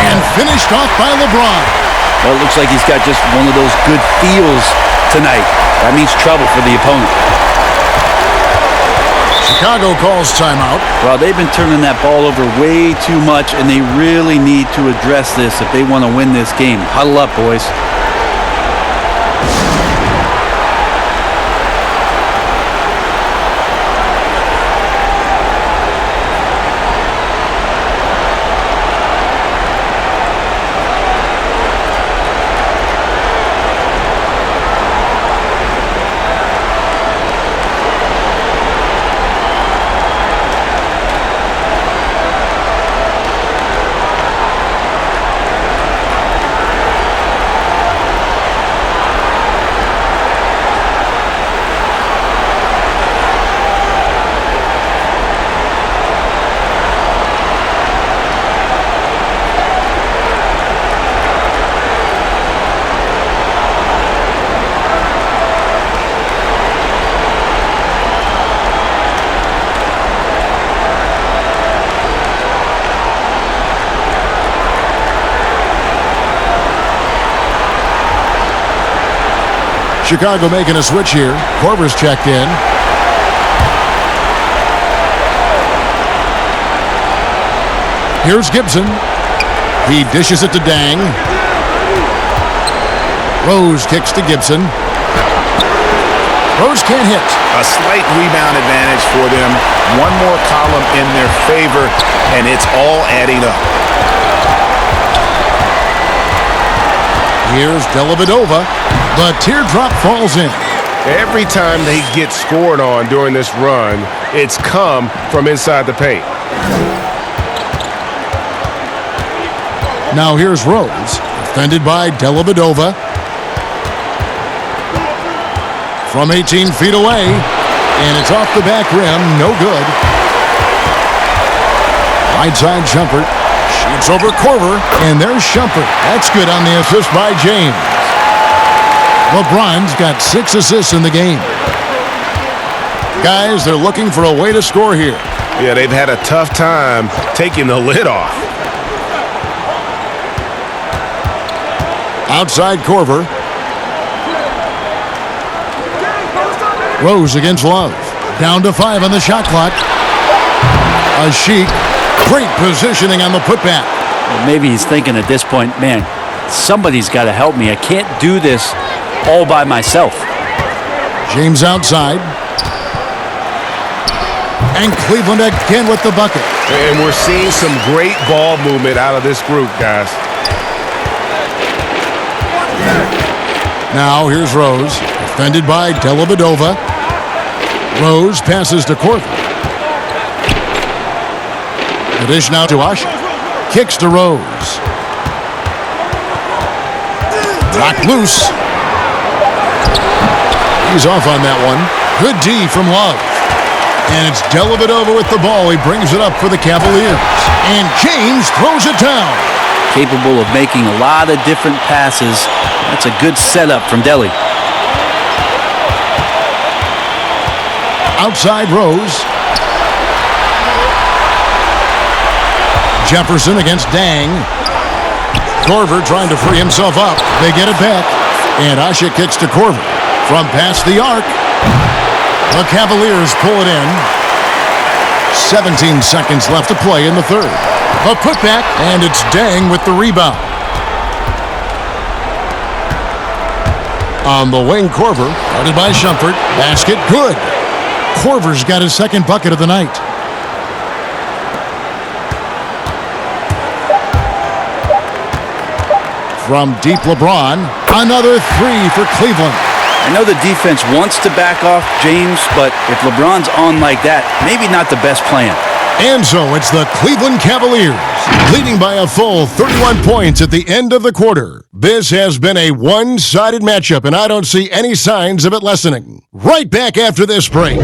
And finished off by LeBron. Well, it looks like he's got just one of those good feels tonight. That means trouble for the opponent. Chicago calls timeout. Well, they've been turning that ball over way too much, and they really need to address this if they want to win this game. Huddle up, boys. Chicago making a switch here. Korver's checked in. Here's Gibson. He dishes it to Dang. Rose kicks to Gibson. Rose can't hit. A slight rebound advantage for them. One more column in their favor, and it's all adding up. Here's Dellavedova. The teardrop falls in. Every time they get scored on during this run, it's come from inside the paint. Now here's Rose, defended by Dellavedova. From 18 feet away, and it's off the back rim, no good. Right side Shumpert, shoots over Korver, and there's Shumpert. That's good on the assist by James. LeBron's got 6 assists in the game. Guys, they're looking for a way to score here. Yeah, they've had a tough time taking the lid off. Outside Korver. Rose against Love. Down to 5 on the shot clock. Ashik. Great positioning on the putback. Well, maybe he's thinking at this point, man, somebody's got to help me. I can't do this all by myself. James outside. And Cleveland again with the bucket. And we're seeing some great ball movement out of this group, guys. Now here's Rose, defended by Dellavedova. Rose passes to Corver. The dish now to Usher. Kicks to Rose. Knocked loose. He's off on that one. Good D from Love. And it's Dellavedova with the ball. He brings it up for the Cavaliers. And James throws it down. Capable of making a lot of different passes. That's a good setup from Delly. Outside Rose. Jefferson against Dang. Corver trying to free himself up. They get it back. And Asha kicks to Corver. From past the arc. The Cavaliers pull it in. 17 seconds left to play in the third. A putback, and it's Dang with the rebound. On the wing, Corver, guarded by Shumpert. Basket, good. Corver's got his second bucket of the night. From deep LeBron, another three for Cleveland. I know the defense wants to back off James, but if LeBron's on like that, maybe not the best plan. And so it's the Cleveland Cavaliers, leading by a full 31 points at the end of the quarter. This has been a one-sided matchup, and I don't see any signs of it lessening. Right back after this break.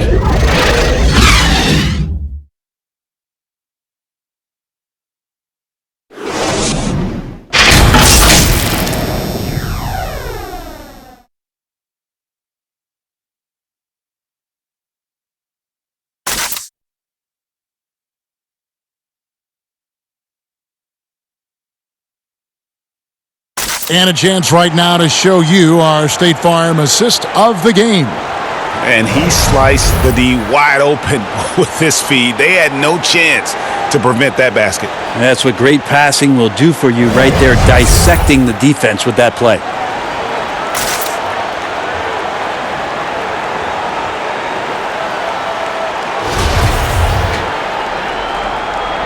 And a chance right now to show you our State Farm assist of the game. And he sliced the D wide open with his feed. They had no chance to prevent that basket. That's what great passing will do for you right there, dissecting the defense with that play.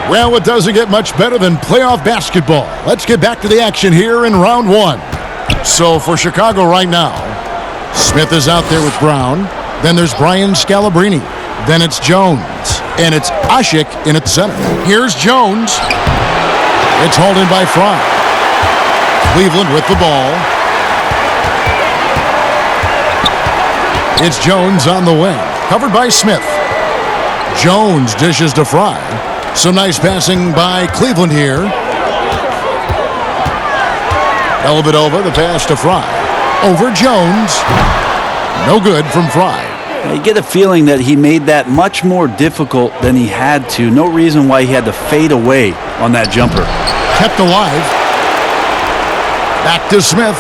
Well, it doesn't get much better than playoff basketball. Let's get back to the action here in round one. So for Chicago right now, Smith is out there with Brown. Then there's Brian Scalabrine. Then it's Jones. And it's Asik in at center. Here's Jones. It's hauled in by Fry. Cleveland with the ball. It's Jones on the wing. Covered by Smith. Jones dishes to Fry. So nice passing by Cleveland here. Dellavedova, the pass to Fry. Over Jones. No good from Fry. You get a feeling that he made that much more difficult than he had to. No reason why he had to fade away on that jumper. Kept alive. Back to Smith.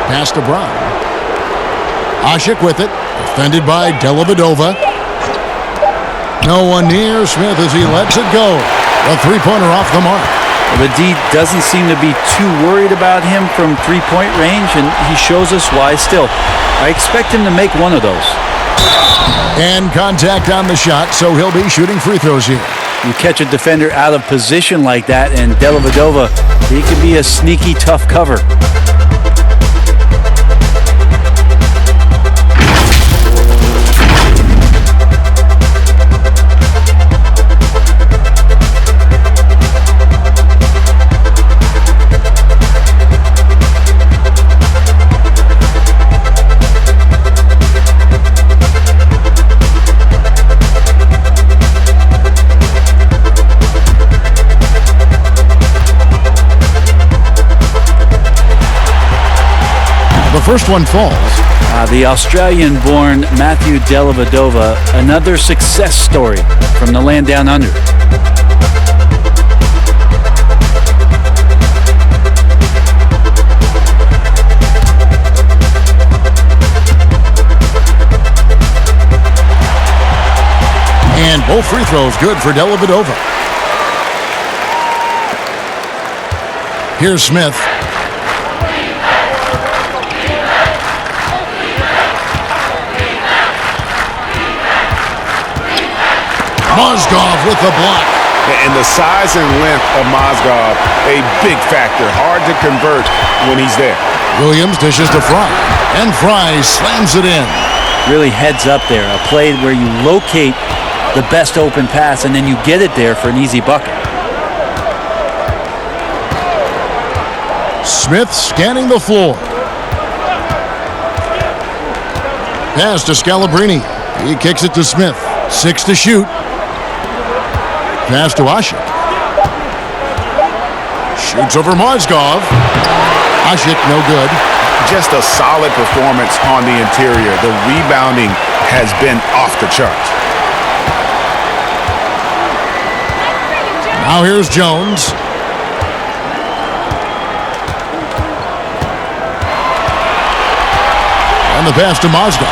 Pass to Brown. Asik with it. Defended by Dellavedova. No one near Smith as he lets it go. A three-pointer off the mark. The D doesn't seem to be too worried about him from three-point range, and he shows us why still. I expect him to make one of those. And contact on the shot, so he'll be shooting free throws here. You catch a defender out of position like that, and Dellavedova, he can be a sneaky, tough cover. The first one falls. The Australian-born Matthew Dellavedova, another success story from the land down under. And both free throws good for Dellavedova. Here's Smith. Mozgov with the block. And the size and length of Mozgov, a big factor. Hard to convert when he's there. Williams dishes to Fry, and Fry slams it in. Really heads up there, a play where you locate the best open pass and then you get it there for an easy bucket. Smith scanning the floor. Pass to Scalabrini. He kicks it to Smith. 6 to shoot. Pass to Ashik. Shoots over Mozgov. Ashik, no good. Just a solid performance on the interior. The rebounding has been off the charts. Now here's Jones. And the pass to Mozgov.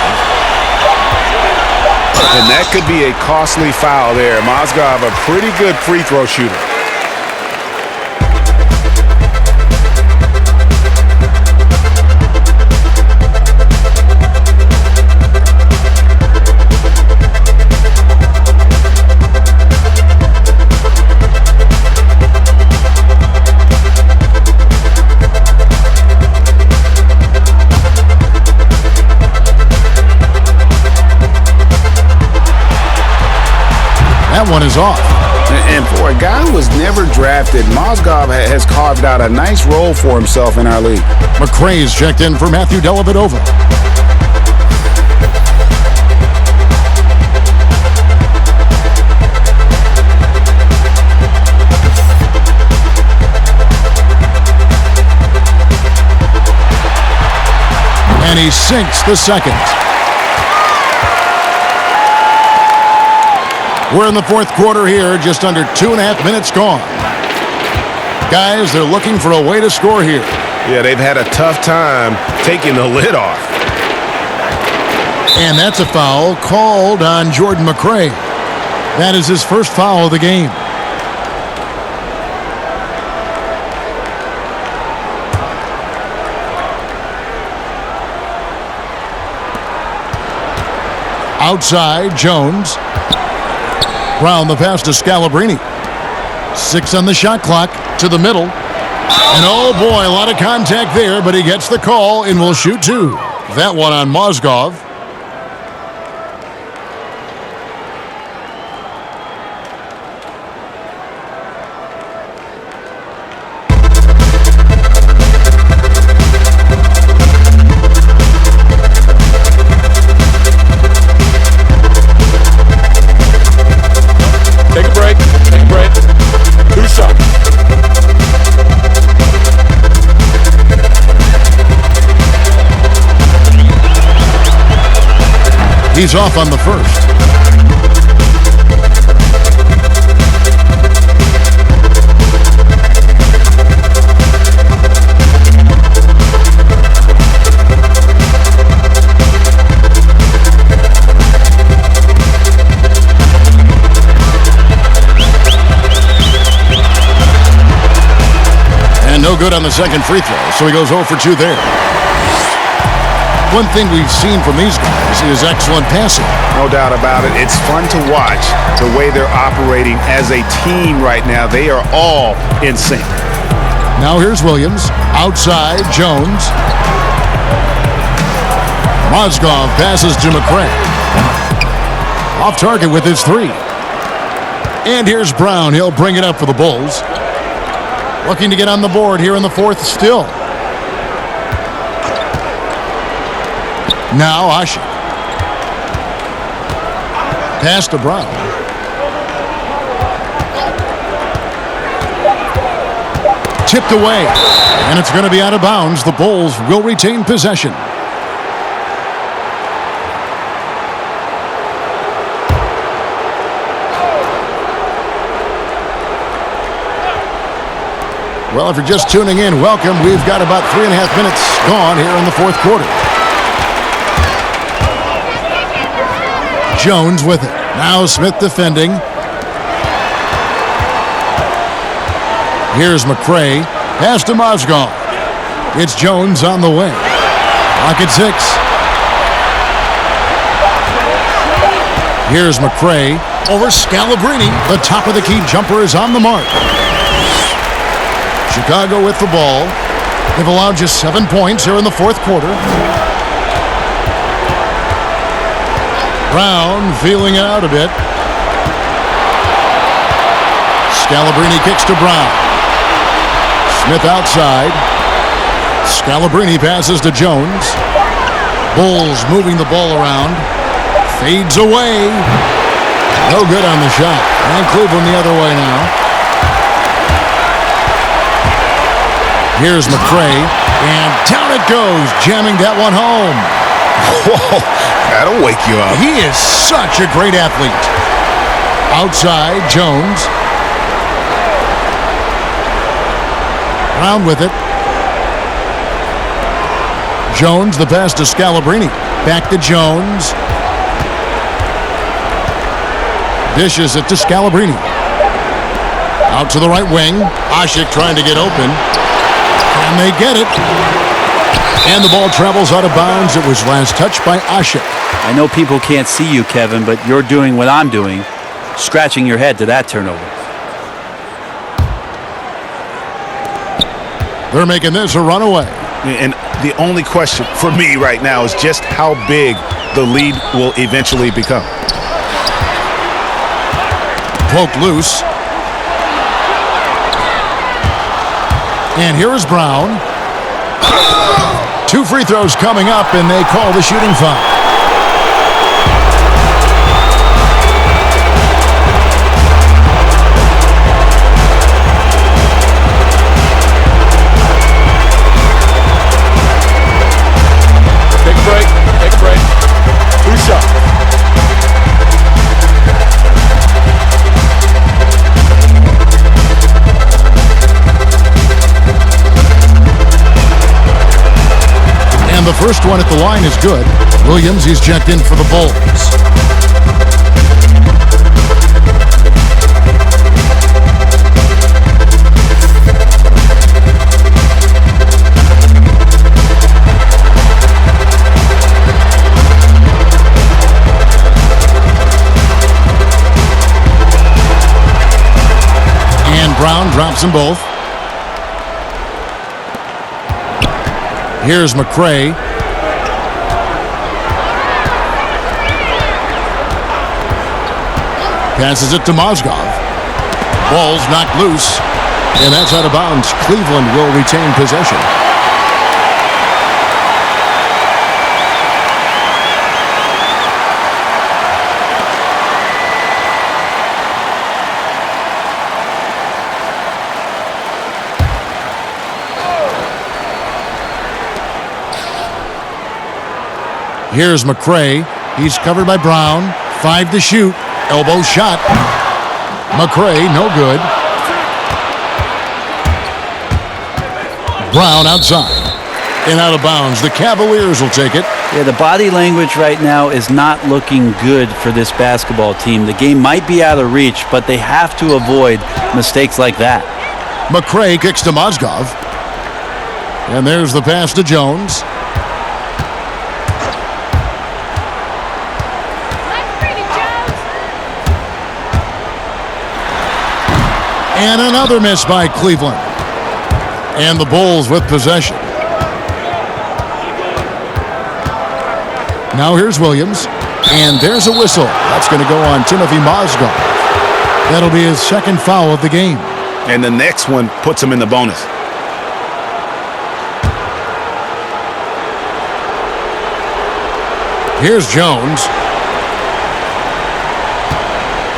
And that could be a costly foul there. Mozgov, a pretty good free throw shooter. That one is off. And for a guy who was never drafted, Mozgov has carved out a nice role for himself in our league. McRae's checked in for Matthew Dellavedova. And he sinks the second. We're in the fourth quarter here, just under 2.5 minutes gone. Guys, they're looking for a way to score here. Yeah, they've had a tough time taking the lid off. And that's a foul called on Jordan McRae. That is his first foul of the game. Outside, Jones. Brown the pass to Scalabrini. 6 on the shot clock, to the middle. And oh boy, a lot of contact there, but he gets the call and will shoot 2. That one on Mozgov. Take a break. 2 shots. He's off on the first. And no good on the second free throw, so he goes 0 for 2 there. One thing we've seen from these guys is excellent passing. No doubt about it. It's fun to watch the way they're operating as a team right now. They are all in sync. Now here's Williams. Outside, Jones. Mozgov passes to McRae. Off target with his 3. And here's Brown. He'll bring it up for the Bulls. Looking to get on the board here in the fourth still. Now Ashik. Pass to Brown. Tipped away. And it's going to be out of bounds. The Bulls will retain possession. Well, if you're just tuning in, welcome. We've got about 3.5 minutes gone here in the fourth quarter. Jones with it. Now Smith defending. Here's McRae. Pass to Mozgov. It's Jones on the wing. Clock at 6. Here's McRae. over Scalabrini. The top of the key jumper is on the mark. Chicago with the ball. They've allowed just 7 points here in the fourth quarter. Brown feeling it out a bit. Scalabrini kicks to Brown. Smith outside. Scalabrini passes to Jones. Bulls moving the ball around. Fades away. No good on the shot. And Cleveland the other way now. Here's McCray. And down it goes. Jamming that one home. Whoa, that'll wake you up. He is such a great athlete. Outside, Jones. Brown with it. Jones, the pass to Scalabrini. Back to Jones. Dishes it to Scalabrini. Out to the right wing. Asik trying to get open. And they get it. And the ball travels out of bounds. It was last touched by Asik. I know people can't see you, Kevin, but you're doing what I'm doing, scratching your head to that turnover. They're making this a runaway. And the only question for me right now is just how big the lead will eventually become. Poked loose. And here is Brown. 2 free throws coming up, and they call the shooting foul. Take a break. Take a break. 2 shots. And the first one at the line is good. Williams, he's checked in for the Bulls. And Brown drops them both. Here's McCray. Passes it to Mozgov. Ball's knocked loose. And that's out of bounds. Cleveland will retain possession. Here's McCray. He's covered by Brown. 5 to shoot. Elbow shot. McCray, no good. Brown outside. And out of bounds. The Cavaliers will take it. Yeah, the body language right now is not looking good for this basketball team. The game might be out of reach, but they have to avoid mistakes like that. McCray kicks to Mozgov. And there's the pass to Jones. And another miss by Cleveland. And the Bulls with possession. Now here's Williams. And there's a whistle. That's going to go on Timothy Mozgov. That'll be his second foul of the game. And the next one puts him in the bonus. Here's Jones.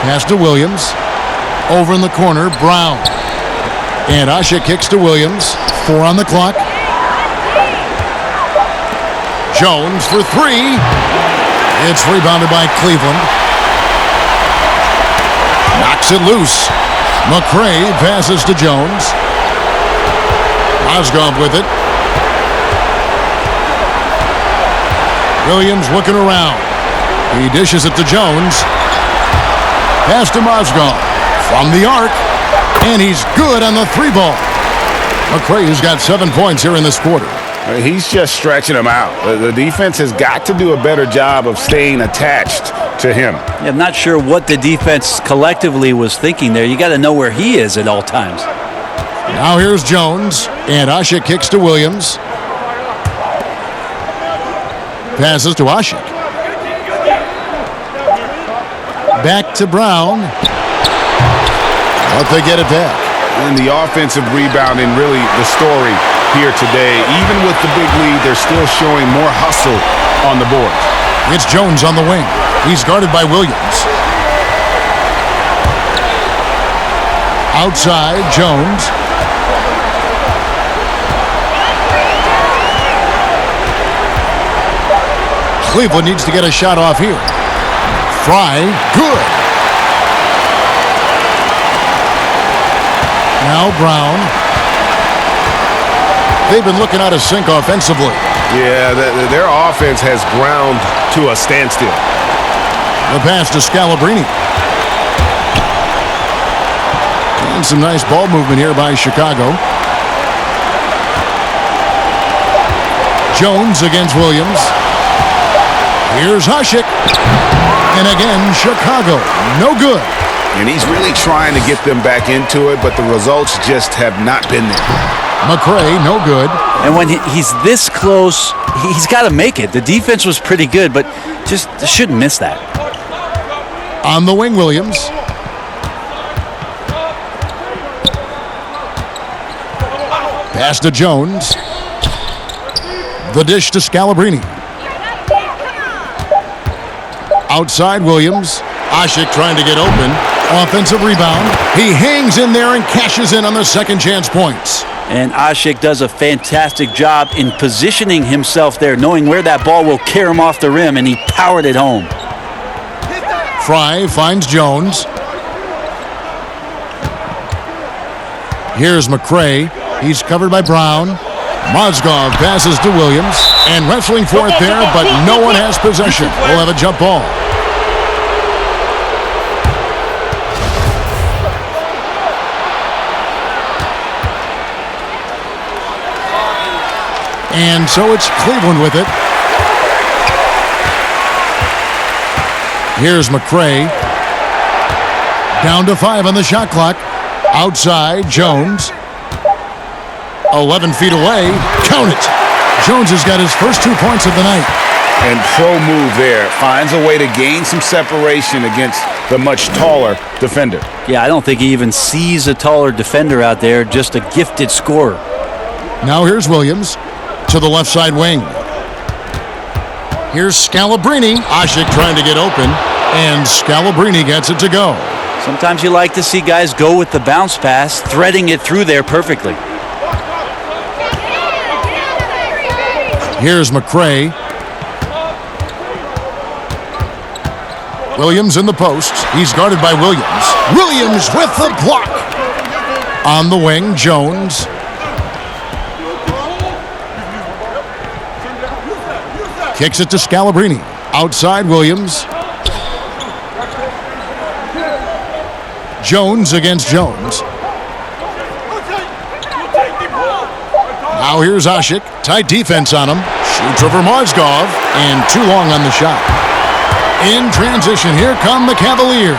Pass to Williams. Over in the corner, Brown. And Asik kicks to Williams. 4 on the clock. Jones for 3. It's rebounded by Cleveland. Knocks it loose. McCray passes to Jones. Mozgov with it. Williams looking around. He dishes it to Jones. Pass to Mozgov. From the arc, and he's good on the 3-ball. McCray has got 7 points here in this quarter. He's just stretching them out. The defense has got to do a better job of staying attached to him. Yeah, I'm not sure what the defense collectively was thinking there. You got to know where he is at all times. Now here's Jones, and Ashik kicks to Williams. Passes to Ashik. Back to Brown. But they get it back. And the offensive rebounding, really the story here today. Even with the big lead, they're still showing more hustle on the board. It's Jones on the wing. He's guarded by Williams. Outside, Jones. Cleveland needs to get a shot off here. Fry, good. Now Brown. They've been looking out of sync offensively. Yeah, their offense has ground to a standstill. The pass to Scalabrine. And some nice ball movement here by Chicago. Jones against Williams. Here's Ashik. And again, Chicago. No good. And he's really trying to get them back into it, but the results just have not been there. McRae, no good. And when he's this close, he's got to make it. The defense was pretty good, but just shouldn't miss that. On the wing, Williams. Pass to Jones. The dish to Scalabrine. Outside Williams. Ashik trying to get open. Offensive rebound. He hangs in there and cashes in on the second chance points. And Ashik does a fantastic job in positioning himself there, knowing where that ball will carry him off the rim, and he powered it home. Fry finds Jones. Here's McRae. He's covered by Brown. Mozgov passes to Williams. And wrestling for it there, but no one has possession. We'll have a jump ball. And so it's Cleveland with it. Here's McRae. Down to 5 on the shot clock. Outside, Jones. 11 feet away. Count it. Jones has got his first 2 points of the night. And pro move there. Finds a way to gain some separation against the much taller defender. Yeah, I don't think he even sees a taller defender out there, just a gifted scorer. Now here's Williams to the left side wing. Here's Scalabrine. Ashik trying to get open, and Scalabrine gets it to go. Sometimes you like to see guys go with the bounce pass, threading it through there perfectly. Here's McRae. Williams in the post. He's guarded by Williams. Williams with the block. On the wing, Jones. Kicks it to Scalabrine. Outside, Williams. Jones against Jones. Now here's Ashik. Tight defense on him. Shoots over Mozgov. And too long on the shot. In transition, here come the Cavaliers.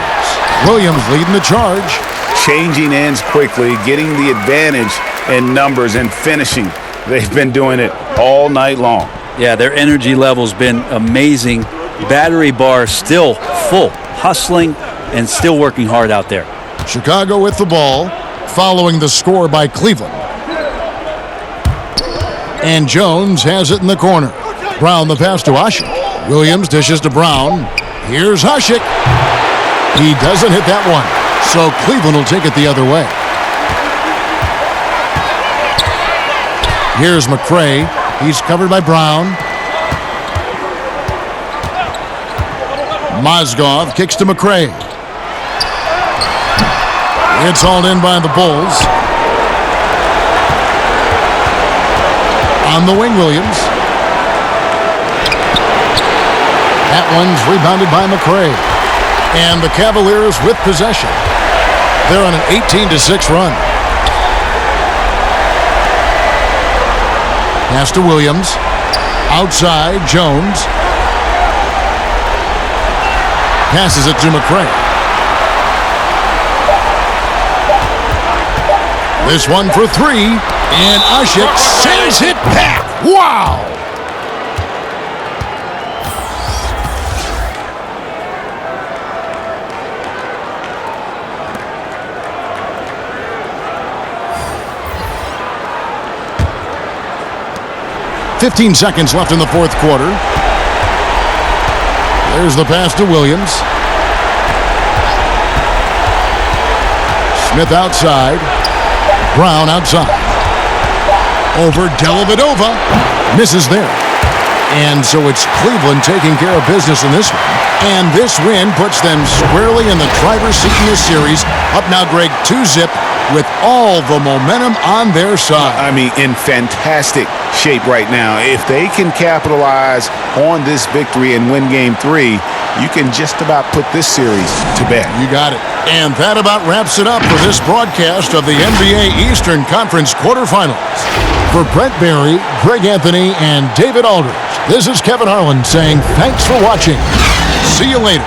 Williams leading the charge. Changing ends quickly, getting the advantage in numbers and finishing. They've been doing it all night long. Yeah, their energy level's been amazing. Battery bar still full, hustling and still working hard out there. Chicago with the ball, following the score by Cleveland. And Jones has it in the corner. Brown the pass to Ashik. Williams dishes to Brown. Here's Ashik. He doesn't hit that one, so Cleveland will take it the other way. Here's McRae. He's covered by Brown. Mozgov kicks to McRae. It's hauled in by the Bulls. On the wing, Williams. That one's rebounded by McRae. And the Cavaliers with possession. They're on an 18-6 run. Pass to Williams. Outside, Jones. Passes it to McCray. This one for three, and Ashik sends it back. Wow! "15 seconds left in the fourth quarter. There's the pass to Williams. Smith outside. Brown outside. Over Dellavedova. Misses there. And so it's Cleveland taking care of business in this one. And this win puts them squarely in the driver's seat in this series. Up now, Greg, 2-zip with all the momentum on their side. I mean, in fantastic shape right now. If they can capitalize on this victory and win Game 3, you can just about put this series to bed. You got it. And that about wraps it up for this broadcast of the NBA Eastern Conference quarterfinals. For Brett Barry, Greg Anthony, and David Aldridge, this is Kevin Harlan saying thanks for watching. See you later.